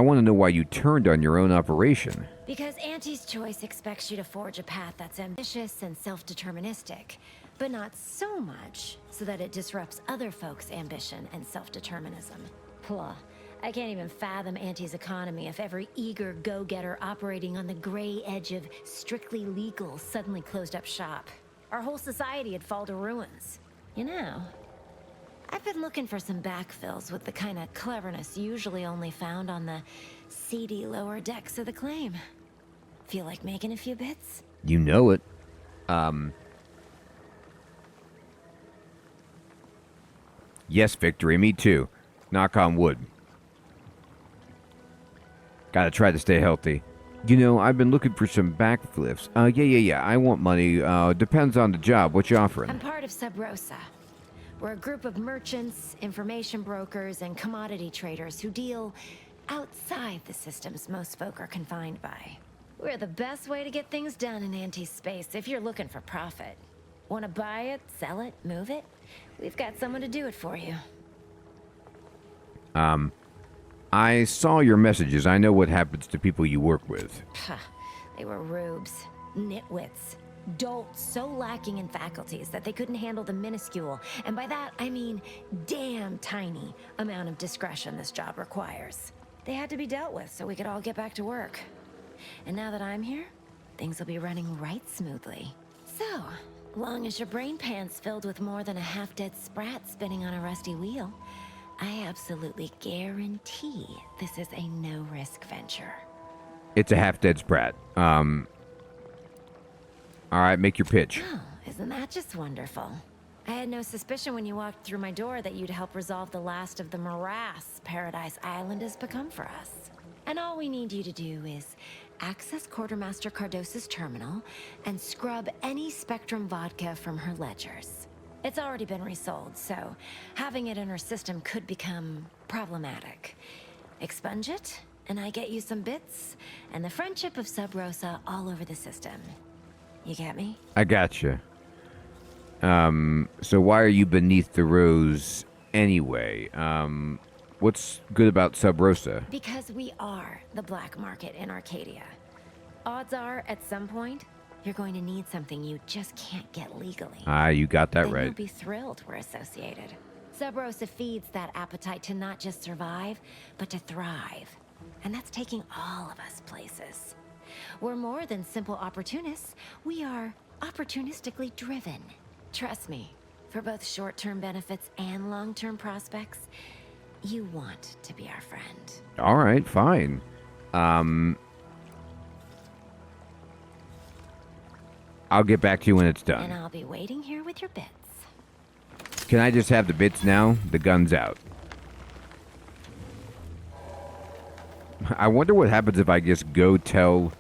want to know why you turned on your own operation. Because Auntie's Choice expects you to forge a path that's ambitious and self-deterministic, but not so much so that it disrupts other folks' ambition and self-determinism. Blah. I can't even fathom Auntie's economy if every eager go-getter operating on the gray edge of strictly legal suddenly closed up shop. Our whole society would fall to ruins. You know, I've been looking for some backfills with the kind of cleverness usually only found on the seedy lower decks of the claim. Feel like making a few bits? You know it. Yes, Victory, me too. Knock on wood. Gotta try to stay healthy. You know, I've been looking for some backflips. Yeah. I want money. Depends on the job. What you offering? I'm part of Sub Rosa. We're a group of merchants, information brokers, and commodity traders who deal outside the systems most folk are confined by. We're the best way to get things done in anti-space if you're looking for profit. Want to buy it, sell it, move it? We've got someone to do it for you. I saw your messages. I know what happens to people you work with. They were rubes, nitwits, dolts so lacking in faculties that they couldn't handle the minuscule, and by that I mean damn tiny, amount of discretion this job requires. They had to be dealt with so we could all get back to work. And now that I'm here, things will be running right smoothly. So, long as your brain pan's filled with more than a half-dead sprat spinning on a rusty wheel, I absolutely guarantee this is a no-risk venture. It's a half-dead sprat. All right, make your pitch. Oh, isn't that just wonderful? I had no suspicion when you walked through my door that you'd help resolve the last of the morass Paradise Island has become for us. And all we need you to do is access Quartermaster Cardos's terminal and scrub any Spectrum vodka from her ledgers. It's already been resold, so having it in her system could become problematic. Expunge it, and I get you some bits, and the friendship of Sub Rosa all over the system. You get me? I gotcha. So why are you beneath the rose anyway? What's good about Sub Rosa? Because we are the black market in Arcadia. Odds are, at some point, you're going to need something you just can't get legally. You got that Then right. you'll be thrilled we're associated. Sub Rosa feeds that appetite to not just survive, but to thrive. And that's taking all of us places. We're more than simple opportunists. We are opportunistically driven. Trust me, for both short-term benefits and long-term prospects, you want to be our friend. All right, fine. I'll get back to you when it's done. And I'll be waiting here with your bits. Can I just have the bits now? The gun's out. I wonder what happens if I just go tell,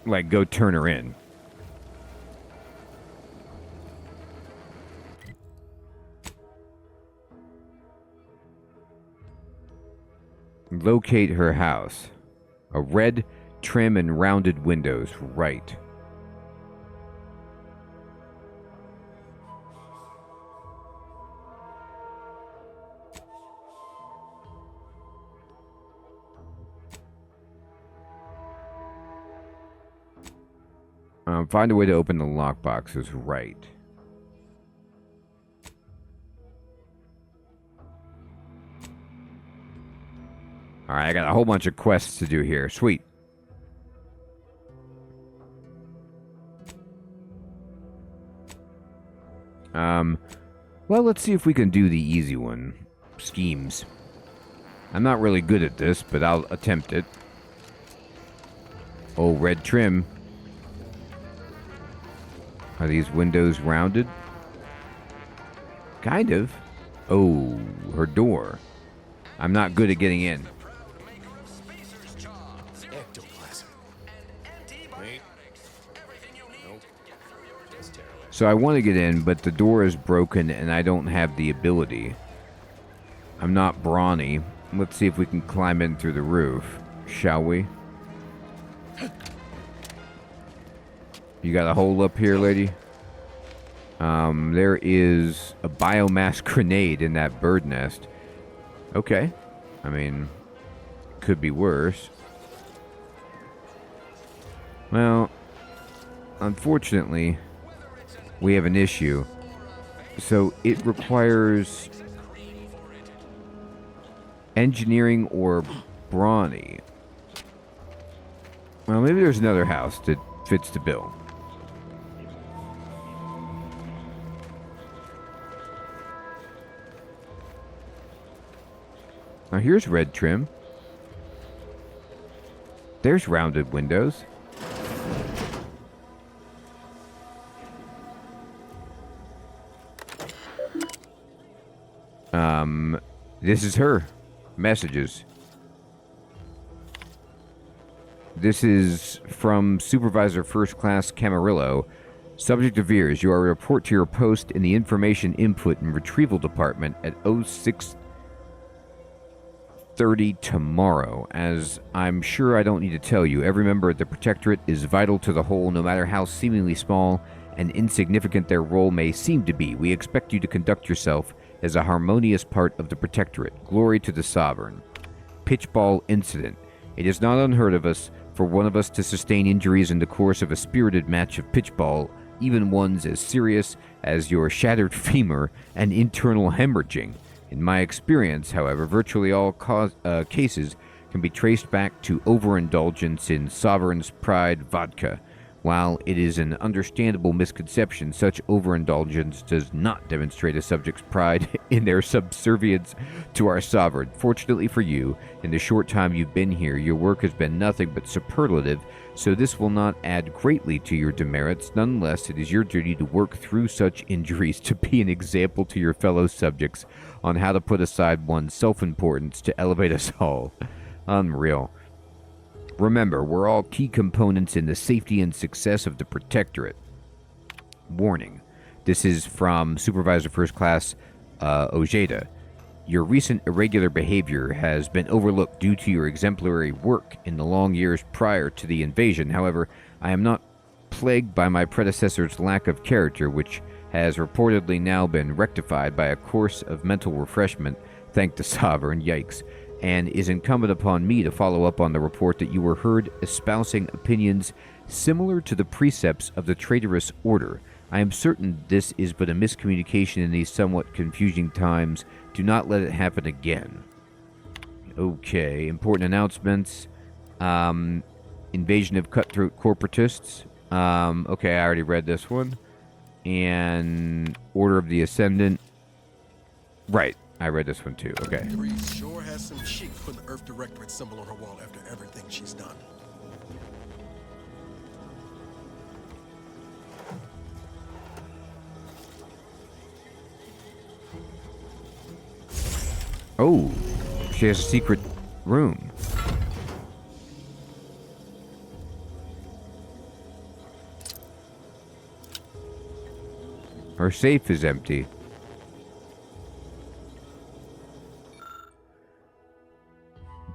like, go turn her in. Locate her house. A red trim and rounded windows. Right. Find a way to open the lockboxes. Right. Alright, I got a whole bunch of quests to do here. Sweet. Well, let's see if we can do the easy one. Schemes. I'm not really good at this, but I'll attempt it. Oh, red trim. Are these windows rounded? Kind of. Oh, her door. I'm not good at getting in. So I want to get in, but the door is broken and I don't have the ability. I'm not brawny. Let's see if we can climb in through the roof, shall we? You got a hole up here, lady? There is a biomass grenade in that bird nest. Okay. I mean, could be worse. Well, unfortunately, we have an issue. So it requires engineering or brawny. Well, maybe there's another house that fits the bill. Now here's red trim. There's rounded windows. This is her. Messages. This is from Supervisor First Class Camarillo. Subject of Veers, you are to report to your post in the Information Input and Retrieval Department at 06:30 tomorrow. As I'm sure I don't need to tell you, every member of the Protectorate is vital to the whole, no matter how seemingly small and insignificant their role may seem to be. We expect you to conduct yourself as a harmonious part of the Protectorate. Glory to the Sovereign. Pitchball Incident. It is not unheard of us for one of us to sustain injuries in the course of a spirited match of pitchball, even ones as serious as your shattered femur and internal hemorrhaging. In my experience, however, virtually all cases can be traced back to overindulgence in Sovereign's Pride vodka. While it is an understandable misconception, such overindulgence does not demonstrate a subject's pride in their subservience to our sovereign. Fortunately for you, in the short time you've been here, your work has been nothing but superlative, so this will not add greatly to your demerits. Nonetheless, it is your duty to work through such injuries to be an example to your fellow subjects on how to put aside one's self-importance to elevate us all. Unreal. Remember, we're all key components in the safety and success of the Protectorate. Warning. This is from Supervisor First Class Ojeda. Your recent irregular behavior has been overlooked due to your exemplary work in the long years prior to the invasion. However, I am not plagued by my predecessor's lack of character, which has reportedly now been rectified by a course of mental refreshment, thank the Sovereign, yikes, and is incumbent upon me to follow up on the report that you were heard espousing opinions similar to the precepts of the traitorous order. I am certain this is but a miscommunication in these somewhat confusing times. Do not let it happen again. Okay, important announcements. Invasion of cutthroat corporatists. Okay, I already read this one. And Order of the Ascendant. Right, I read this one too. Okay. Breeze sure has some chic putting the Earth Directorate symbol on her wall after everything she's done. Oh, she has a secret room. Her safe is empty.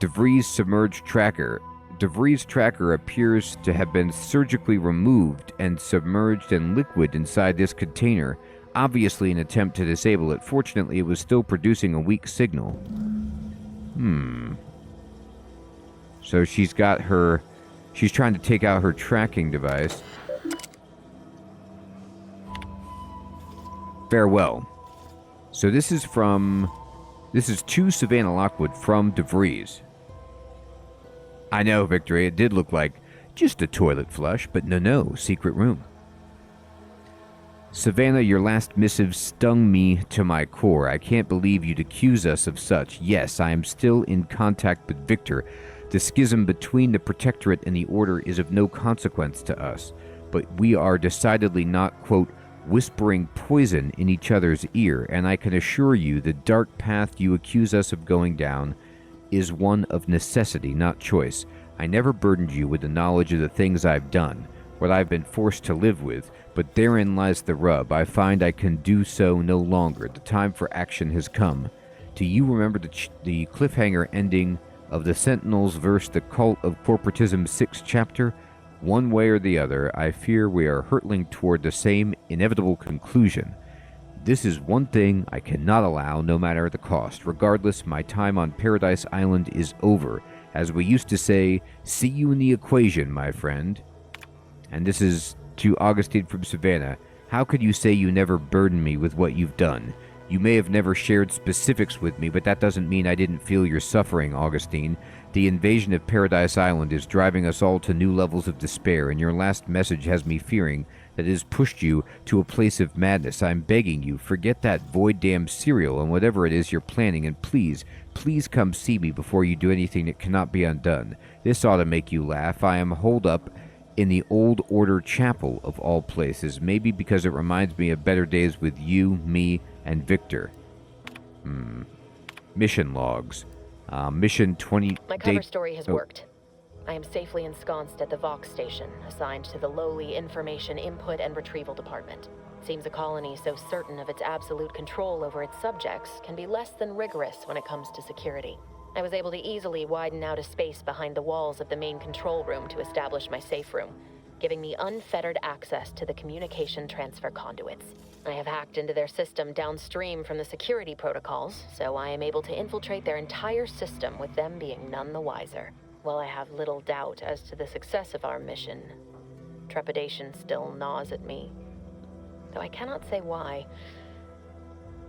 DeVries submerged tracker. DeVries tracker appears to have been surgically removed and submerged in liquid inside this container, obviously an attempt to disable it. Fortunately, it was still producing a weak signal. So she's got her... She's trying to take out her tracking device. Farewell. So this is from... This is to Savannah Lockwood from DeVries. I know, Victory, it did look like just a toilet flush, but no, secret room. Savannah, your last missive stung me to my core. I can't believe you'd accuse us of such. Yes, I am still in contact with Victor. The schism between the Protectorate and the Order is of no consequence to us, but we are decidedly not, quote, whispering poison in each other's ear, and I can assure you the dark path you accuse us of going down is one of necessity, not choice. I never burdened you with the knowledge of the things I've done, what I've been forced to live with, but therein lies the rub. I find I can do so no longer. The time for action has come. Do you remember the cliffhanger ending of the Sentinels versus the Cult of Corporatism 6th chapter? One way or the other, I fear we are hurtling toward the same inevitable conclusion. This is one thing I cannot allow, no matter the cost. Regardless, my time on Paradise Island is over. As we used to say, see you in the equation, my friend. And this is to Augustine from Savannah. How could you say you never burdened me with what you've done? You may have never shared specifics with me, but that doesn't mean I didn't feel your suffering, Augustine. The invasion of Paradise Island is driving us all to new levels of despair, and your last message has me fearing that it has pushed you to a place of madness. I'm begging you, forget that void-damned cereal and whatever it is you're planning, and please come see me before you do anything that cannot be undone. This ought to make you laugh. I am holed up in the Old Order Chapel, of all places, maybe because it reminds me of better days with you, me, and Victor. Mission logs. Mission 20... My cover story has worked. I am safely ensconced at the Vox station, assigned to the lowly Information Input and Retrieval Department. Seems a colony so certain of its absolute control over its subjects can be less than rigorous when it comes to security. I was able to easily widen out a space behind the walls of the main control room to establish my safe room, giving me unfettered access to the communication transfer conduits. I have hacked into their system downstream from the security protocols, so I am able to infiltrate their entire system with them being none the wiser. While I have little doubt as to the success of our mission, trepidation still gnaws at me, though I cannot say why.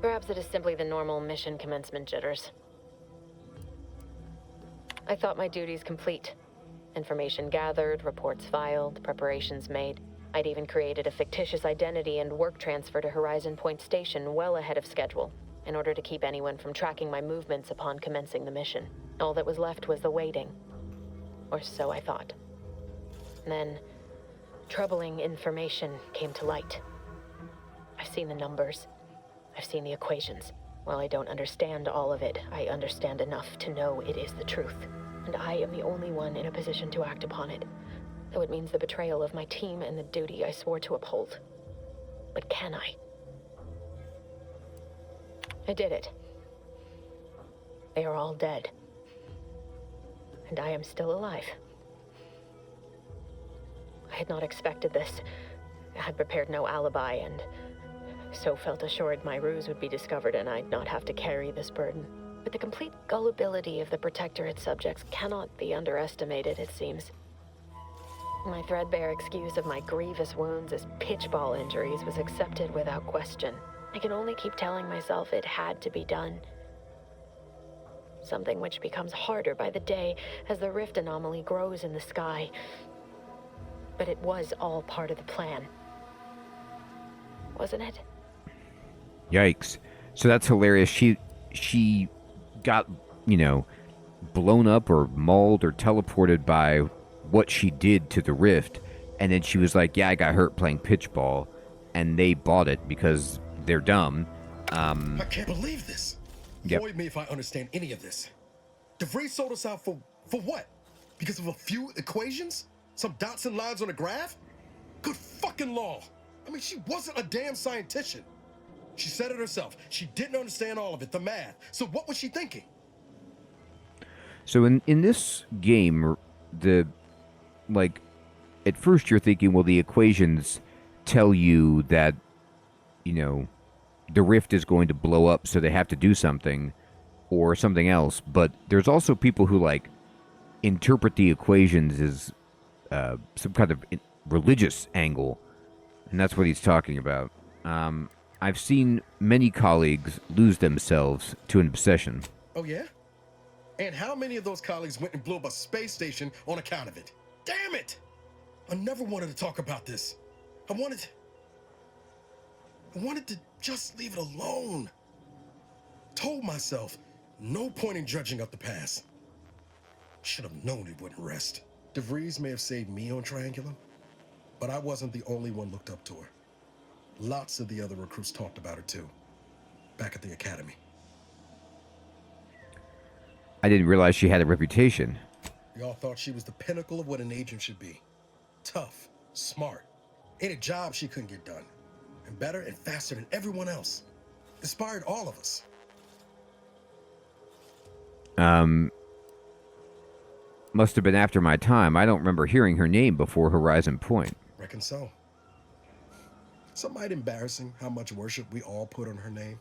Perhaps it is simply the normal mission commencement jitters. I thought my duties complete. Information gathered, reports filed, preparations made. I'd even created a fictitious identity and work transfer to Horizon Point Station well ahead of schedule, in order to keep anyone from tracking my movements upon commencing the mission. All that was left was the waiting. Or so I thought. Then, troubling information came to light. I've seen the numbers. I've seen the equations. While I don't understand all of it, I understand enough to know it is the truth. And I am the only one in a position to act upon it. Though it means the betrayal of my team and the duty I swore to uphold. But can I? I did it. They are all dead. And I am still alive. I had not expected this. I had prepared no alibi, and so felt assured my ruse would be discovered and I'd not have to carry this burden. But the complete gullibility of the Protectorate subjects cannot be underestimated, it seems. My threadbare excuse of my grievous wounds as pitchball injuries was accepted without question. I can only keep telling myself it had to be done. Something which becomes harder by the day as the rift anomaly grows in the sky. But it was all part of the plan. Wasn't it? Yikes. So that's hilarious. She got, blown up or mauled or teleported by what she did to the rift, and then she was like, yeah, I got hurt playing pitchball, and they bought it because they're dumb. I can't believe this. Yep. Void me if I understand any of this. DeVries sold us out for what? Because of a few equations? Some dots and lines on a graph? Good fucking law. I mean, she wasn't a damn scientist. She said it herself. She didn't understand all of it, the math. So what was she thinking? So in this game, at first you're thinking, well, the equations tell you that, the rift is going to blow up, so they have to do something or something else. But there's also people who interpret the equations as some kind of religious angle, and that's what he's talking about. I've seen many colleagues lose themselves to an obsession. Oh, yeah? And how many of those colleagues went and blew up a space station on account of it? Damn it! I never wanted to talk about this. I wanted to just leave it alone. Told myself, no point in dredging up the past. Should have known it wouldn't rest. DeVries may have saved me on Triangulum, but I wasn't the only one looked up to her. Lots of the other recruits talked about her too, back at the academy. I didn't realize she had a reputation. We all thought she was the pinnacle of what an agent should be. Tough, smart, in a job she couldn't get done. And better and faster than everyone else. Inspired all of us. Must have been after my time. I don't remember hearing her name before Horizon Point. Reckon so. Some might embarrassing how much worship we all put on her name.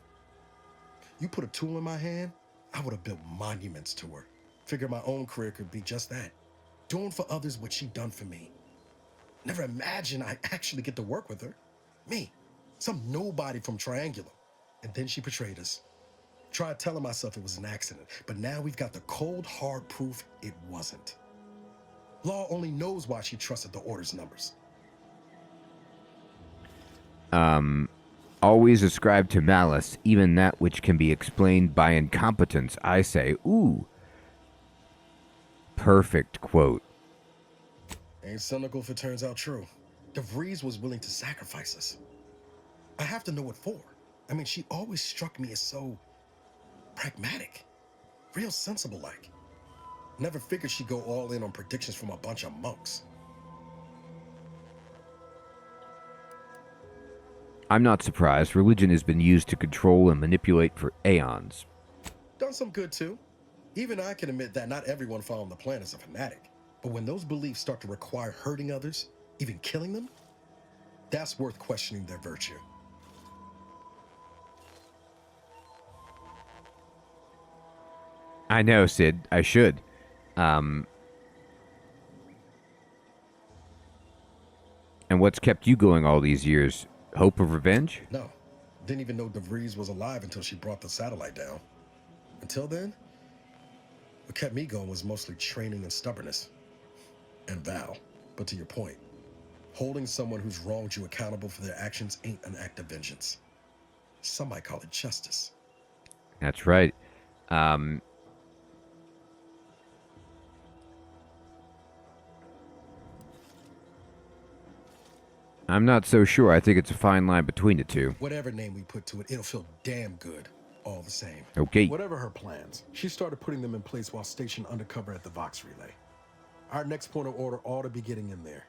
You put a tool in my hand, I would have built monuments to her. Figured my own career could be just that. Doing for others what she done for me. Never imagined I'd actually get to work with her. Me, some nobody from Triangulum. And then she betrayed us. Tried telling myself it was an accident, but now we've got the cold, hard proof it wasn't. Law only knows why she trusted the Order's numbers. Always ascribe to malice, even that which can be explained by incompetence. I say, ooh. Perfect quote. Ain't cynical if it turns out true. DeVries was willing to sacrifice us. I have to know what for. I mean, she always struck me as so pragmatic. Real sensible-like. Never figured she'd go all in on predictions from a bunch of monks. I'm not surprised. Religion has been used to control and manipulate for aeons. Done some good, too. Even I can admit that not everyone following the plan is a fanatic. But when those beliefs start to require hurting others, even killing them, that's worth questioning their virtue. I know, Sid. I should. And what's kept you going all these years? Hope of revenge? No. Didn't even know DeVries was alive until she brought the satellite down. Until then, what kept me going was mostly training and stubbornness. And Val. But to your point, holding someone who's wronged you accountable for their actions ain't an act of vengeance. Some might call it justice. That's right. I'm not so sure. I think it's a fine line between the two. Whatever name we put to it, it'll feel damn good. All the same. Okay. Whatever her plans, she started putting them in place while stationed undercover at the Vox Relay. Our next point of order ought to be getting in there.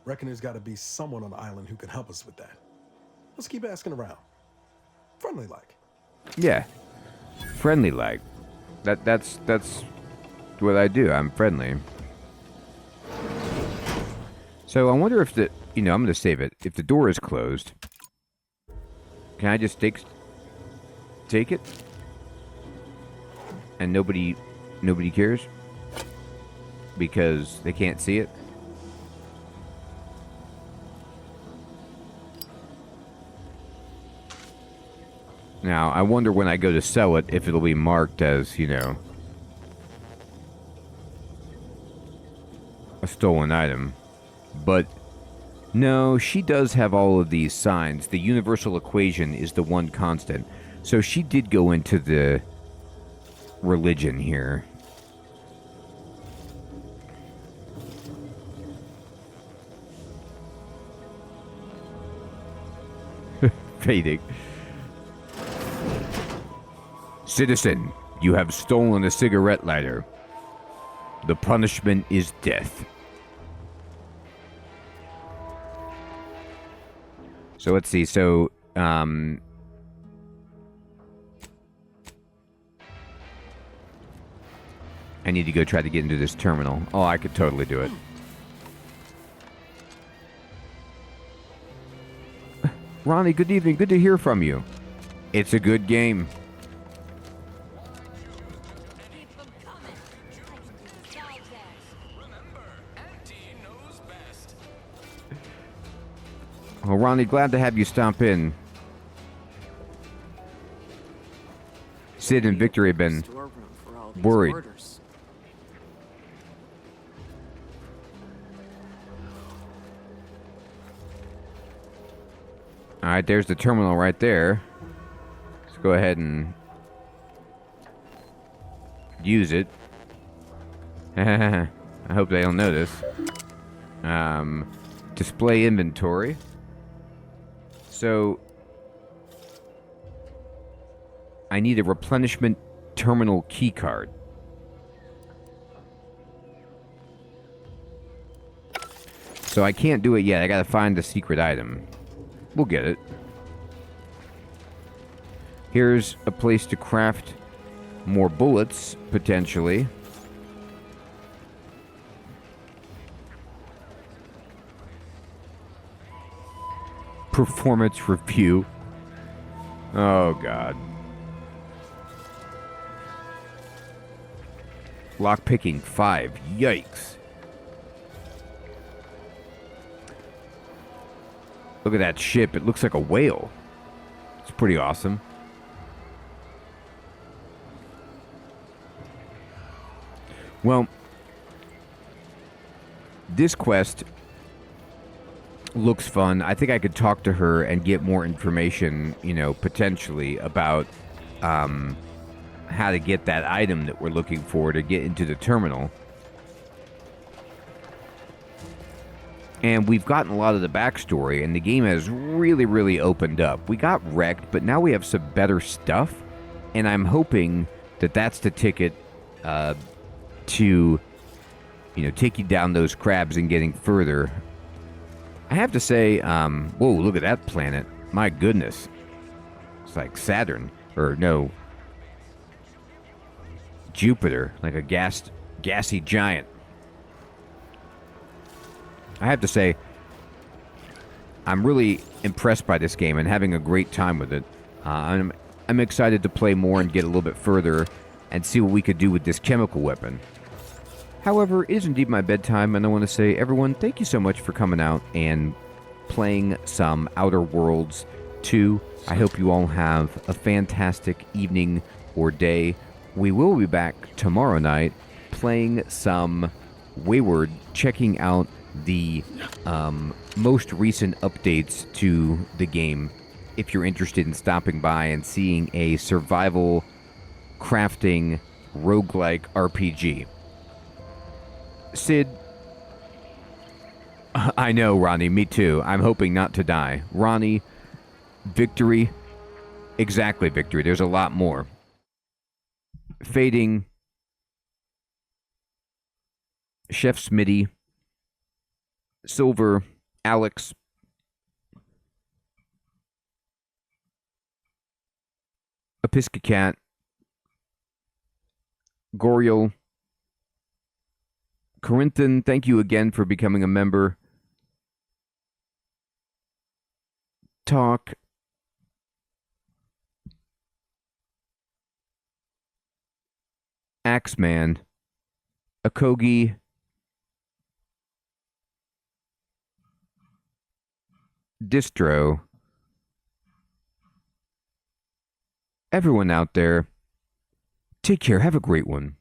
Reckon there's got to be someone on the island who can help us with that. Let's keep asking around. Friendly like. Yeah. Friendly like. That's what I do. I'm friendly. So I wonder if I'm going to save it. If the door is closed, can I just take it? And nobody cares? Because they can't see it? Now, I wonder when I go to sell it if it'll be marked as, a stolen item. But no, she does have all of these signs. The universal equation is the one constant. So she did go into the religion here. Fading. Citizen, you have stolen a cigarette lighter. The punishment is death. So let's see. So, I need to go try to get into this terminal. Oh, I could totally do it. Ronnie, good evening. Good to hear from you. It's a good game. Well, Ronnie, glad to have you stop in. Sid and Victory have been worried. All right, there's the terminal right there. Let's go ahead and use it. I hope they don't notice. Display inventory. So I need a replenishment terminal key card. So I can't do it yet. I gotta find the secret item. We'll get it. Here's a place to craft more bullets, potentially. Performance review. Oh, God. Lockpicking 5. Yikes. Look at that ship. It looks like a whale. It's pretty awesome. Well, this quest looks fun. I think I could talk to her and get more information, you know, potentially about how to get that item that we're looking for to get into the terminal. And we've gotten a lot of the backstory, and the game has really, really opened up. We got wrecked, but now we have some better stuff, and I'm hoping that that's the ticket to, you know, taking down those crabs and getting further. I have to say, whoa, look at that planet. My goodness. It's like Saturn, or no, Jupiter, like a gassy giant. I have to say, I'm really impressed by this game and having a great time with it. I'm excited to play more and get a little bit further and see what we could do with this chemical weapon. However, it is indeed my bedtime, and I want to say, everyone, thank you so much for coming out and playing some Outer Worlds 2. I hope you all have a fantastic evening or day. We will be back tomorrow night playing some Wayward, checking out the most recent updates to the game if you're interested in stopping by and seeing a survival crafting roguelike RPG. Sid, I know, Ronnie, me too. I'm hoping not to die. Ronnie, Victory, exactly, Victory. There's a lot more. Fading, Chef Smitty, Silver, Alex, Episcocat, Goriel, Corinthian, thank you again for becoming a member. Talk. Axeman, Akogi, Distro, everyone out there, take care, have a great one.